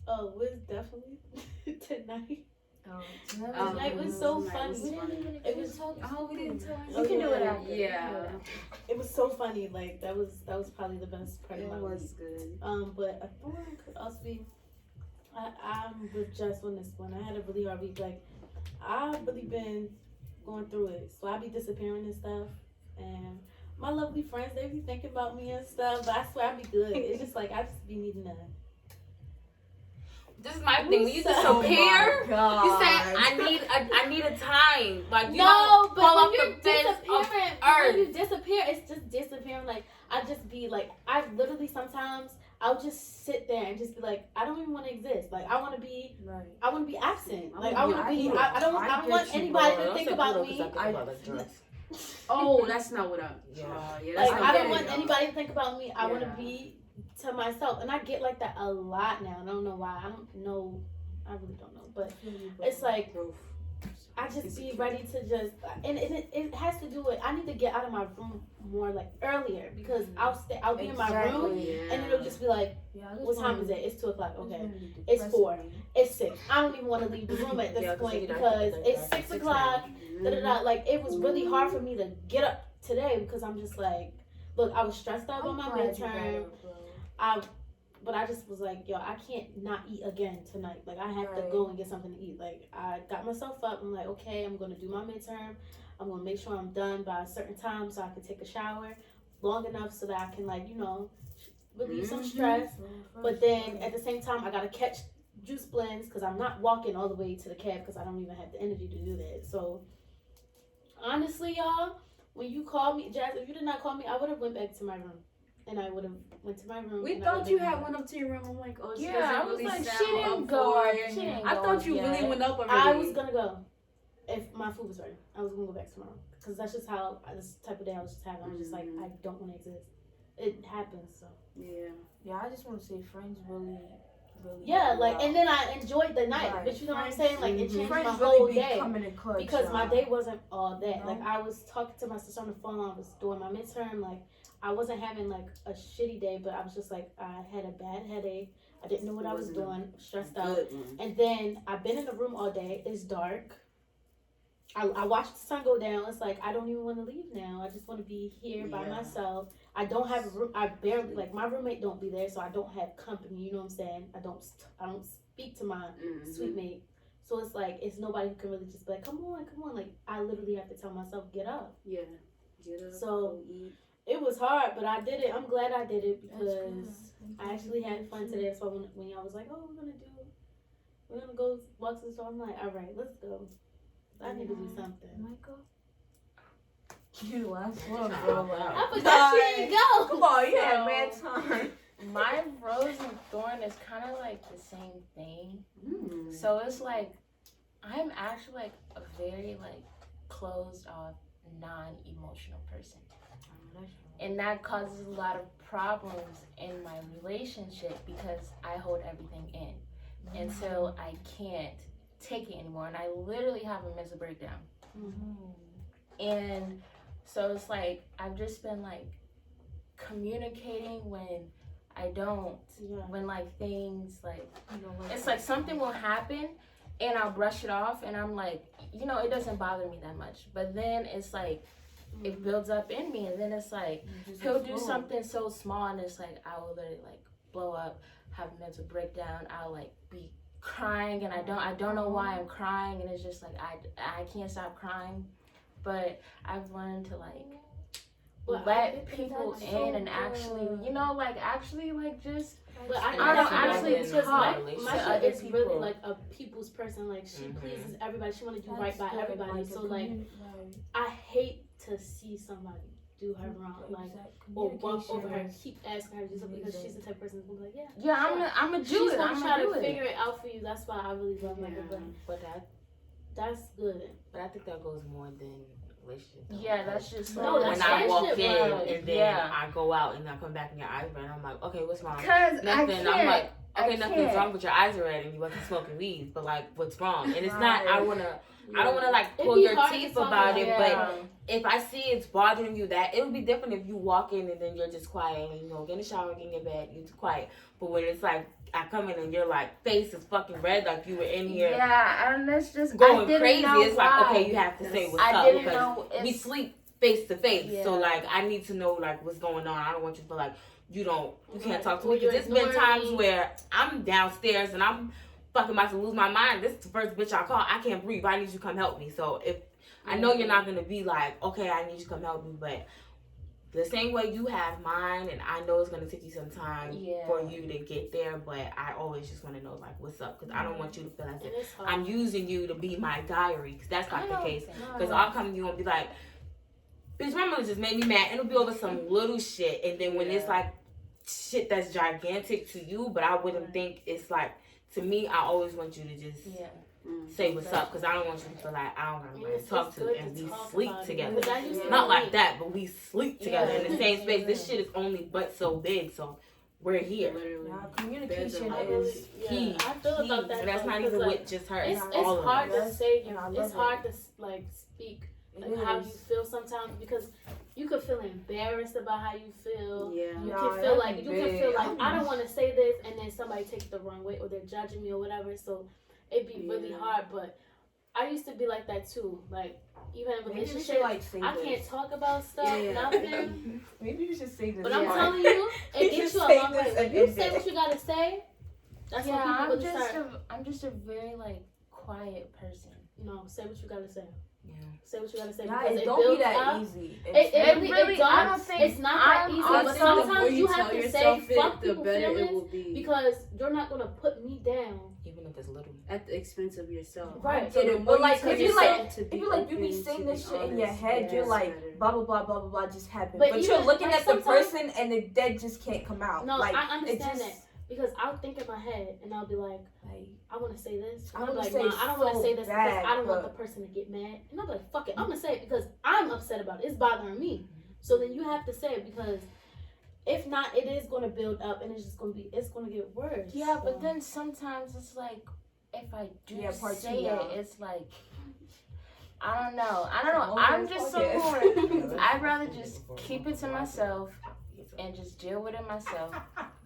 [SPEAKER 4] Oh, was definitely tonight. Tonight was so funny. It was
[SPEAKER 3] we didn't tell
[SPEAKER 4] You can do it after.
[SPEAKER 3] Yeah.
[SPEAKER 4] It was so funny. Like that was probably the best part
[SPEAKER 3] It
[SPEAKER 4] of my
[SPEAKER 3] was
[SPEAKER 4] week.
[SPEAKER 3] good.
[SPEAKER 4] But a thorn could also be. I'm with Jess on this one. I had a really hard week. Like I've really been going through it. So I be disappearing and stuff, and my lovely friends they be thinking about me and stuff. But I swear I be good. It's just like I just be needing to.
[SPEAKER 6] This is my thing. When you disappear, you say I need a time. Like you
[SPEAKER 4] No,
[SPEAKER 6] don't fall
[SPEAKER 4] but
[SPEAKER 6] off
[SPEAKER 4] when you're
[SPEAKER 6] the face of
[SPEAKER 4] disappearing,
[SPEAKER 6] earth.
[SPEAKER 4] when you disappear, it's just disappearing. Like I just be like, I literally sometimes I'll just sit there and just be like, I don't even want to exist. Like I want to be,
[SPEAKER 2] Right.
[SPEAKER 4] I want to be absent. Like
[SPEAKER 3] I
[SPEAKER 4] I want to be. I don't want anybody to think about me.
[SPEAKER 3] Oh, that's not what I'm.
[SPEAKER 6] Yeah.
[SPEAKER 3] That's
[SPEAKER 4] Like
[SPEAKER 3] not
[SPEAKER 4] I don't
[SPEAKER 3] what
[SPEAKER 4] want anybody to think about me. I want to
[SPEAKER 3] Yeah.
[SPEAKER 4] be to myself, and I get like that a lot now. I don't know why. I don't know. I really don't know, but it's like. I just be ready to just, and it has to do with, I need to get out of my room more like earlier because I'll be in my room and it'll just be like, what time is it? It's 2:00. Okay. It's 4. It's 6. I don't even want to leave the room at this point because it's 6 o'clock. Like it was really hard for me to get up today because I'm just like, look, I was stressed out on my midterm. But I just was like, yo, I can't not eat again tonight. Like, I have to go and get something to eat. Like, I got myself up. I'm like, okay, I'm going to do my midterm. I'm going to make sure I'm done by a certain time so I can take a shower long enough so that I can, like, you know, relieve some stress. But then at the same time, I got to catch juice blends because I'm not walking all the way to the cab because I don't even have the energy to do that. So honestly, y'all, when you called me, Jazz, if you did not call me, I would have went back to my room. And I would have went to my room.
[SPEAKER 3] We
[SPEAKER 4] and
[SPEAKER 3] thought you had went up to your room. I'm like, oh, she
[SPEAKER 5] Yeah,
[SPEAKER 3] doesn't
[SPEAKER 5] I was
[SPEAKER 3] really
[SPEAKER 5] like,
[SPEAKER 3] sound
[SPEAKER 5] she didn't
[SPEAKER 3] up
[SPEAKER 5] go
[SPEAKER 3] for
[SPEAKER 5] up.
[SPEAKER 3] it.
[SPEAKER 5] She didn't
[SPEAKER 3] I
[SPEAKER 5] go
[SPEAKER 3] thought
[SPEAKER 5] up
[SPEAKER 3] you
[SPEAKER 5] yet.
[SPEAKER 3] really went up already.
[SPEAKER 4] I was gonna go if my food was ready. I was gonna go back tomorrow because that's just how this type of day I was just having. I'm just like, I don't want to exist. It happens, so
[SPEAKER 2] Yeah, I just want to say friends really.
[SPEAKER 4] yeah, like, and then I enjoyed the night,
[SPEAKER 2] Right.
[SPEAKER 4] but you know what I'm saying? Like, it changed
[SPEAKER 2] friends
[SPEAKER 4] my
[SPEAKER 2] really
[SPEAKER 4] whole
[SPEAKER 2] be
[SPEAKER 4] day
[SPEAKER 2] coming in clutch,
[SPEAKER 4] because my
[SPEAKER 2] y'all.
[SPEAKER 4] day wasn't all that.
[SPEAKER 2] No.
[SPEAKER 4] Like, I was talking to my sister on the phone. I was doing my midterm. Like, I wasn't having like a shitty day, but I was just like, I had a bad headache. I didn't know what I was doing, stressed out. And then I've been in the room all day. It's dark. I watched the sun go down. It's like, I don't even want to leave now. I just want to be here by myself. I don't have a room. I barely, like, my roommate don't be there, so I don't have company. You know what I'm saying? I don't speak to my sweet mate. So it's like, it's nobody who can really just be like, come on. Like, I literally have to tell myself, get up.
[SPEAKER 3] Yeah. Get up.
[SPEAKER 4] So
[SPEAKER 3] go eat.
[SPEAKER 4] it was hard, but I did it. I'm glad I did it because I actually had fun today. That's why when y'all was like, oh, we're gonna go walk to the store, I'm like, all right, let's go. I need to do something.
[SPEAKER 2] Michael? You the last one, girl.
[SPEAKER 4] I forgot she didn't go.
[SPEAKER 2] Come on, you
[SPEAKER 5] So-
[SPEAKER 2] had mad time.
[SPEAKER 5] My rose and thorn is kind of like the same thing. So it's like I'm actually like a very like closed off, non-emotional person, and that causes a lot of problems in my relationship because I hold everything in, and so I can't take it anymore, and I literally have a mental breakdown. And so it's like I've just been like communicating when I don't, when like things like, it's like something will happen and I'll brush it off and I'm like, you know, it doesn't bother me that much, but then it's like it builds up in me, and then it's like he'll do something so small and it's like I will literally like blow up, have a mental breakdown. I'll like be crying and I don't know why I'm crying, and it's just like I can't stop crying. But I've learned to like let people in and actually, you know, like actually like just
[SPEAKER 4] But I
[SPEAKER 5] don't
[SPEAKER 4] actually
[SPEAKER 5] actually
[SPEAKER 4] because
[SPEAKER 5] talk
[SPEAKER 4] my
[SPEAKER 5] to
[SPEAKER 4] shit
[SPEAKER 5] other
[SPEAKER 4] is really
[SPEAKER 5] people.
[SPEAKER 4] like a people's person. Like she pleases everybody. She want to do right by everybody. So like I hate to see somebody do her wrong, like or walk over her, keep asking her to do something because she's the type of person who's gonna be like,
[SPEAKER 5] I'm a do
[SPEAKER 4] she's
[SPEAKER 5] it.
[SPEAKER 4] gonna
[SPEAKER 5] I'm
[SPEAKER 4] try
[SPEAKER 5] gonna
[SPEAKER 4] to
[SPEAKER 5] do
[SPEAKER 4] figure
[SPEAKER 5] it.
[SPEAKER 4] it out for you. That's why I really love my good friend.
[SPEAKER 6] But
[SPEAKER 4] That's good.
[SPEAKER 6] I think that goes more than relationship. though.
[SPEAKER 5] Yeah, that's just
[SPEAKER 4] No,
[SPEAKER 5] like,
[SPEAKER 6] When I walk in
[SPEAKER 4] friendship,
[SPEAKER 6] and then I go out and I come back and your eyes red, I'm like, okay, what's wrong?
[SPEAKER 5] Cause
[SPEAKER 6] Nothing. I'm like, okay, nothing's
[SPEAKER 5] can't.
[SPEAKER 6] wrong, but your eyes are red and you wasn't smoking weed. But like, what's wrong? And it's not. I don't want to like
[SPEAKER 4] It'd
[SPEAKER 6] pull
[SPEAKER 4] be
[SPEAKER 6] your
[SPEAKER 4] hard to
[SPEAKER 6] teeth
[SPEAKER 4] talk
[SPEAKER 6] about
[SPEAKER 4] about
[SPEAKER 6] it.
[SPEAKER 4] it.
[SPEAKER 6] But if I see it's bothering you, that it would be different if you walk in and then you're just quiet and you know, get in the shower, get in your bed, you're quiet. But when it's like I come in and your like face is fucking red, like you were in here.
[SPEAKER 5] Yeah, and it's just
[SPEAKER 6] Going
[SPEAKER 5] I didn't
[SPEAKER 6] crazy.
[SPEAKER 5] know
[SPEAKER 6] It's
[SPEAKER 5] why.
[SPEAKER 6] like, okay, you have to say what's
[SPEAKER 5] I
[SPEAKER 6] up
[SPEAKER 5] didn't
[SPEAKER 6] because
[SPEAKER 5] know
[SPEAKER 6] we
[SPEAKER 5] if
[SPEAKER 6] sleep face to face.
[SPEAKER 5] Yeah.
[SPEAKER 6] So like, I need to know like what's going on. I don't want you to feel like you can't talk to me.
[SPEAKER 4] Or you're
[SPEAKER 6] Because there's been
[SPEAKER 4] ignoring
[SPEAKER 6] times
[SPEAKER 4] me.
[SPEAKER 6] where I'm downstairs and I'm fucking about to lose my mind. This is the first bitch I call. I can't breathe. I need you to come help me. So if I know you're not gonna be like, okay, I need you to come help me, but the same way you have mine, and I know it's gonna take you some time for you to get there, but I always just want to know like what's up, because I don't want you to feel as if
[SPEAKER 4] it's hard.
[SPEAKER 6] I'm using you to be my diary, because that's not the case.
[SPEAKER 5] No.
[SPEAKER 6] Because I'll come to you and be like, bitch, my mother just made me mad, and it'll be over some little shit, and then when it's like shit that's gigantic to you, but I wouldn't think it's like, to me, I always want you to just say what's up, because I don't want you to feel like I don't know to talk to, and we sleep together. Not like that, but we sleep together in the same space. This shit is only but so big, so we're here.
[SPEAKER 2] Communication
[SPEAKER 4] I
[SPEAKER 2] is
[SPEAKER 6] Key.
[SPEAKER 4] I feel about that.
[SPEAKER 6] And that's not even with just her.
[SPEAKER 4] It's
[SPEAKER 6] all of
[SPEAKER 4] hard
[SPEAKER 6] us.
[SPEAKER 4] to say.
[SPEAKER 2] And I love
[SPEAKER 4] It's
[SPEAKER 2] it.
[SPEAKER 4] hard to like speak like how you feel sometimes, because you could feel embarrassed about how you feel.
[SPEAKER 3] Yeah.
[SPEAKER 4] You
[SPEAKER 2] Yeah,
[SPEAKER 4] can feel
[SPEAKER 2] that'd
[SPEAKER 4] like
[SPEAKER 2] be
[SPEAKER 4] you can
[SPEAKER 2] big.
[SPEAKER 4] feel like I don't want to say this, and then somebody takes it the wrong way, or they're judging me or whatever. So it'd be really hard. But I used to be like that too. Like even in
[SPEAKER 2] Maybe we should
[SPEAKER 4] relationships,
[SPEAKER 2] like say
[SPEAKER 4] I
[SPEAKER 2] this.
[SPEAKER 4] can't talk about stuff, nothing.
[SPEAKER 2] Maybe you should say this.
[SPEAKER 4] But I'm
[SPEAKER 2] part.
[SPEAKER 4] telling you, it
[SPEAKER 2] You
[SPEAKER 4] gets
[SPEAKER 2] should
[SPEAKER 4] you a
[SPEAKER 2] say
[SPEAKER 4] long way.
[SPEAKER 2] this
[SPEAKER 4] When
[SPEAKER 2] and
[SPEAKER 4] you
[SPEAKER 2] end
[SPEAKER 4] say
[SPEAKER 2] it.
[SPEAKER 4] what you gotta say, that's when people really start.
[SPEAKER 5] I'm just a very like quiet person.
[SPEAKER 4] No, say what you gotta say.
[SPEAKER 6] Yeah.
[SPEAKER 4] Say what you gotta say.
[SPEAKER 2] Guys,
[SPEAKER 4] Because it
[SPEAKER 2] don't be
[SPEAKER 4] builds
[SPEAKER 2] that
[SPEAKER 4] up.
[SPEAKER 2] easy.
[SPEAKER 4] It really,
[SPEAKER 5] I
[SPEAKER 4] don't
[SPEAKER 5] don't think
[SPEAKER 4] it's not that
[SPEAKER 5] I'm
[SPEAKER 4] easy.
[SPEAKER 5] honestly,
[SPEAKER 4] But
[SPEAKER 3] the more
[SPEAKER 4] sometimes you have
[SPEAKER 3] tell
[SPEAKER 4] to say
[SPEAKER 3] yourself
[SPEAKER 4] fuck
[SPEAKER 3] the
[SPEAKER 4] people's
[SPEAKER 3] better it
[SPEAKER 4] feelings
[SPEAKER 3] will be.
[SPEAKER 4] because you're not gonna put me down.
[SPEAKER 6] Even if it's little.
[SPEAKER 3] At the expense of yourself.
[SPEAKER 4] Right.
[SPEAKER 3] So
[SPEAKER 2] Get
[SPEAKER 3] the
[SPEAKER 2] it,
[SPEAKER 3] more
[SPEAKER 2] but like,
[SPEAKER 3] tell
[SPEAKER 2] if you like,
[SPEAKER 3] yourself to
[SPEAKER 2] if
[SPEAKER 3] be
[SPEAKER 2] you like, you be
[SPEAKER 3] open,
[SPEAKER 2] saying
[SPEAKER 3] to
[SPEAKER 2] this
[SPEAKER 3] be
[SPEAKER 2] shit in your
[SPEAKER 3] honest,
[SPEAKER 2] head, you're
[SPEAKER 3] yes,
[SPEAKER 2] like,
[SPEAKER 3] better.
[SPEAKER 2] blah blah blah blah blah blah just happened.
[SPEAKER 4] But
[SPEAKER 2] But you're
[SPEAKER 4] even,
[SPEAKER 2] looking
[SPEAKER 4] like,
[SPEAKER 2] at the
[SPEAKER 4] sometimes-
[SPEAKER 2] person and the dead just can't come out.
[SPEAKER 4] No,
[SPEAKER 2] like,
[SPEAKER 4] I understand
[SPEAKER 2] it just,
[SPEAKER 4] that because I'll think in my head and I'll be like, I want to say this.
[SPEAKER 2] I
[SPEAKER 4] And I'll be
[SPEAKER 2] wanna
[SPEAKER 4] like,
[SPEAKER 2] say
[SPEAKER 4] nah, I don't want to
[SPEAKER 2] so
[SPEAKER 4] say this
[SPEAKER 2] bad,
[SPEAKER 4] because I don't want
[SPEAKER 2] but-
[SPEAKER 4] the person to get mad. And I'll be like, fuck it, I'm gonna say it because I'm upset about it. It's bothering me. So then you have to say it because if not, it is gonna build up and it's gonna get worse.
[SPEAKER 5] Yeah,
[SPEAKER 4] So-
[SPEAKER 5] but then sometimes it's like, if I do
[SPEAKER 2] part
[SPEAKER 5] say
[SPEAKER 2] two, y'all.
[SPEAKER 5] it, it's like, I don't know.
[SPEAKER 2] Oh,
[SPEAKER 5] I'm just
[SPEAKER 2] okay.
[SPEAKER 5] someone. I'd rather just keep it to myself and just deal with it myself.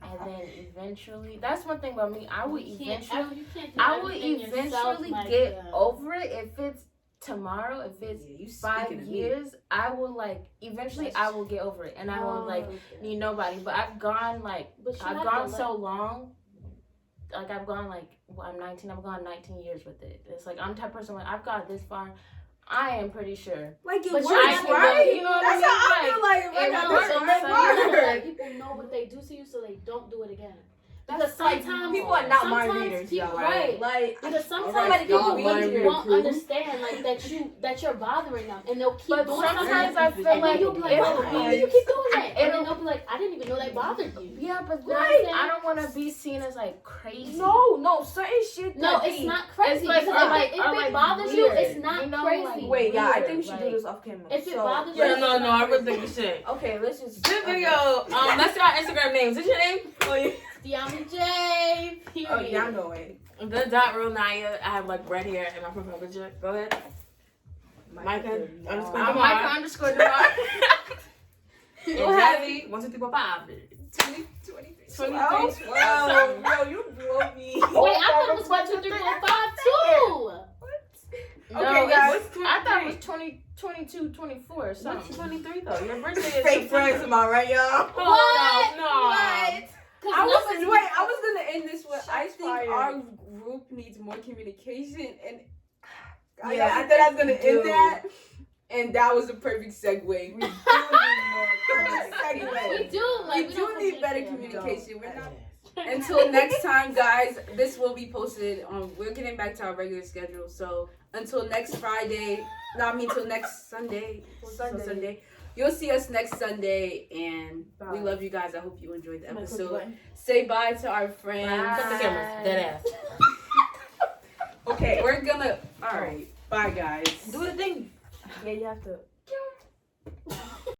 [SPEAKER 5] And then eventually, that's one thing about me. I would
[SPEAKER 4] You can't
[SPEAKER 5] eventually,
[SPEAKER 4] you can't do
[SPEAKER 5] I would
[SPEAKER 4] everything yourself,
[SPEAKER 5] eventually
[SPEAKER 4] like,
[SPEAKER 5] get over it. If it's tomorrow, if it's
[SPEAKER 3] Yeah, you
[SPEAKER 5] 5
[SPEAKER 3] speaking to me.
[SPEAKER 5] years, I will like eventually I will get over it, and I won't like need nobody. But I've gone like
[SPEAKER 4] But you
[SPEAKER 5] I've
[SPEAKER 4] have
[SPEAKER 5] gone
[SPEAKER 4] to
[SPEAKER 5] so long. Like I've gone like I'm 19. I've gone 19 years with it. It's like I'm the type of person like I've got this far. I am pretty sure.
[SPEAKER 2] like it
[SPEAKER 4] But
[SPEAKER 2] works,
[SPEAKER 4] you have to
[SPEAKER 2] right?
[SPEAKER 5] go, you know what I
[SPEAKER 2] That's how I
[SPEAKER 5] mean?
[SPEAKER 2] feel like if I
[SPEAKER 5] it
[SPEAKER 2] got
[SPEAKER 5] works,
[SPEAKER 2] this
[SPEAKER 5] so
[SPEAKER 2] right,
[SPEAKER 5] you
[SPEAKER 2] it
[SPEAKER 5] gotta
[SPEAKER 2] works.
[SPEAKER 4] Like, people know what they do to you, so they don't do it again.
[SPEAKER 2] That's
[SPEAKER 4] Because
[SPEAKER 2] like
[SPEAKER 4] sometimes
[SPEAKER 2] people are not mind
[SPEAKER 4] sometimes
[SPEAKER 2] readers,
[SPEAKER 4] people-
[SPEAKER 2] y'all.
[SPEAKER 4] right.
[SPEAKER 2] Like,
[SPEAKER 4] Because sometimes
[SPEAKER 3] Alright,
[SPEAKER 4] people
[SPEAKER 3] y'all
[SPEAKER 4] really
[SPEAKER 3] mind reader
[SPEAKER 4] won't
[SPEAKER 3] crew.
[SPEAKER 4] understand like that you're bothering them, and they'll keep
[SPEAKER 5] But
[SPEAKER 4] doing
[SPEAKER 5] sometimes
[SPEAKER 4] something.
[SPEAKER 5] I feel
[SPEAKER 4] And then
[SPEAKER 5] like
[SPEAKER 4] you'll be like,
[SPEAKER 5] it'll
[SPEAKER 4] oh, why do
[SPEAKER 5] be-
[SPEAKER 4] you keep doing that? And then
[SPEAKER 5] it'll-
[SPEAKER 4] they'll be like, I didn't even know that bothered you.
[SPEAKER 5] Yeah, but then
[SPEAKER 4] Right.
[SPEAKER 5] I don't want to be seen as like crazy.
[SPEAKER 2] no, certain shit.
[SPEAKER 4] No,
[SPEAKER 2] that
[SPEAKER 4] it's
[SPEAKER 2] be-
[SPEAKER 4] not crazy.
[SPEAKER 5] It's like-
[SPEAKER 4] because
[SPEAKER 5] or like-
[SPEAKER 4] if
[SPEAKER 5] or
[SPEAKER 4] it
[SPEAKER 5] like
[SPEAKER 4] bothers you,
[SPEAKER 5] weird,
[SPEAKER 4] it's not
[SPEAKER 5] you know,
[SPEAKER 4] crazy.
[SPEAKER 5] like-
[SPEAKER 2] Wait, yeah, I think we
[SPEAKER 5] weird,
[SPEAKER 2] should do
[SPEAKER 5] like-
[SPEAKER 2] this off camera.
[SPEAKER 4] If it
[SPEAKER 2] So-
[SPEAKER 4] bothers you,
[SPEAKER 6] Yeah,
[SPEAKER 4] it's
[SPEAKER 6] no,
[SPEAKER 4] not
[SPEAKER 6] I really
[SPEAKER 4] crazy.
[SPEAKER 6] think we should.
[SPEAKER 2] Okay, let's just.
[SPEAKER 6] This video, let's do our Instagram names. What's your name? Oh, yeah.
[SPEAKER 4] Deanna J. Period.
[SPEAKER 2] Oh, yeah, I know it.
[SPEAKER 6] The dot real Naya. I have like red hair in my profile picture. Go ahead. Micah underscore
[SPEAKER 5] I'm
[SPEAKER 6] Demar.
[SPEAKER 5] Micah underscore Demar.
[SPEAKER 6] Go ahead. 1, 2, 3, 4, 5. 23.
[SPEAKER 2] Wow, yo, you blow me.
[SPEAKER 4] Wait, I thought it was 1, 2, 3, 4, 5 too.
[SPEAKER 5] No,
[SPEAKER 2] Okay,
[SPEAKER 5] it's-
[SPEAKER 2] guys.
[SPEAKER 5] I thought it was 20, 22, 24 or
[SPEAKER 6] What's
[SPEAKER 5] something.
[SPEAKER 6] 23 though? Your birthday is
[SPEAKER 2] Fake friends, am I right, y'all?
[SPEAKER 6] Hold on, no.
[SPEAKER 2] I was gonna end this with.
[SPEAKER 7] I think
[SPEAKER 2] fired.
[SPEAKER 7] our group needs more communication, and
[SPEAKER 2] Yeah,
[SPEAKER 7] I thought I was gonna
[SPEAKER 2] we do.
[SPEAKER 7] end that, and that was the perfect segue.
[SPEAKER 2] We do need more
[SPEAKER 7] Segue.
[SPEAKER 4] We do. Like,
[SPEAKER 7] We
[SPEAKER 4] don't
[SPEAKER 7] do need better
[SPEAKER 4] communicate.
[SPEAKER 7] communication. We're not. Until next time, guys, this will be posted on. We're getting back to our regular schedule, so until next Friday. No, I mean till next Sunday. Sunday. You'll see us next Sunday, and we love you guys. I hope you enjoyed the episode. Say bye to our friends.
[SPEAKER 6] Cut the cameras. Dead ass.
[SPEAKER 7] Okay, we're gonna. All right, bye, guys.
[SPEAKER 6] Do the thing.
[SPEAKER 2] Yeah, you have to.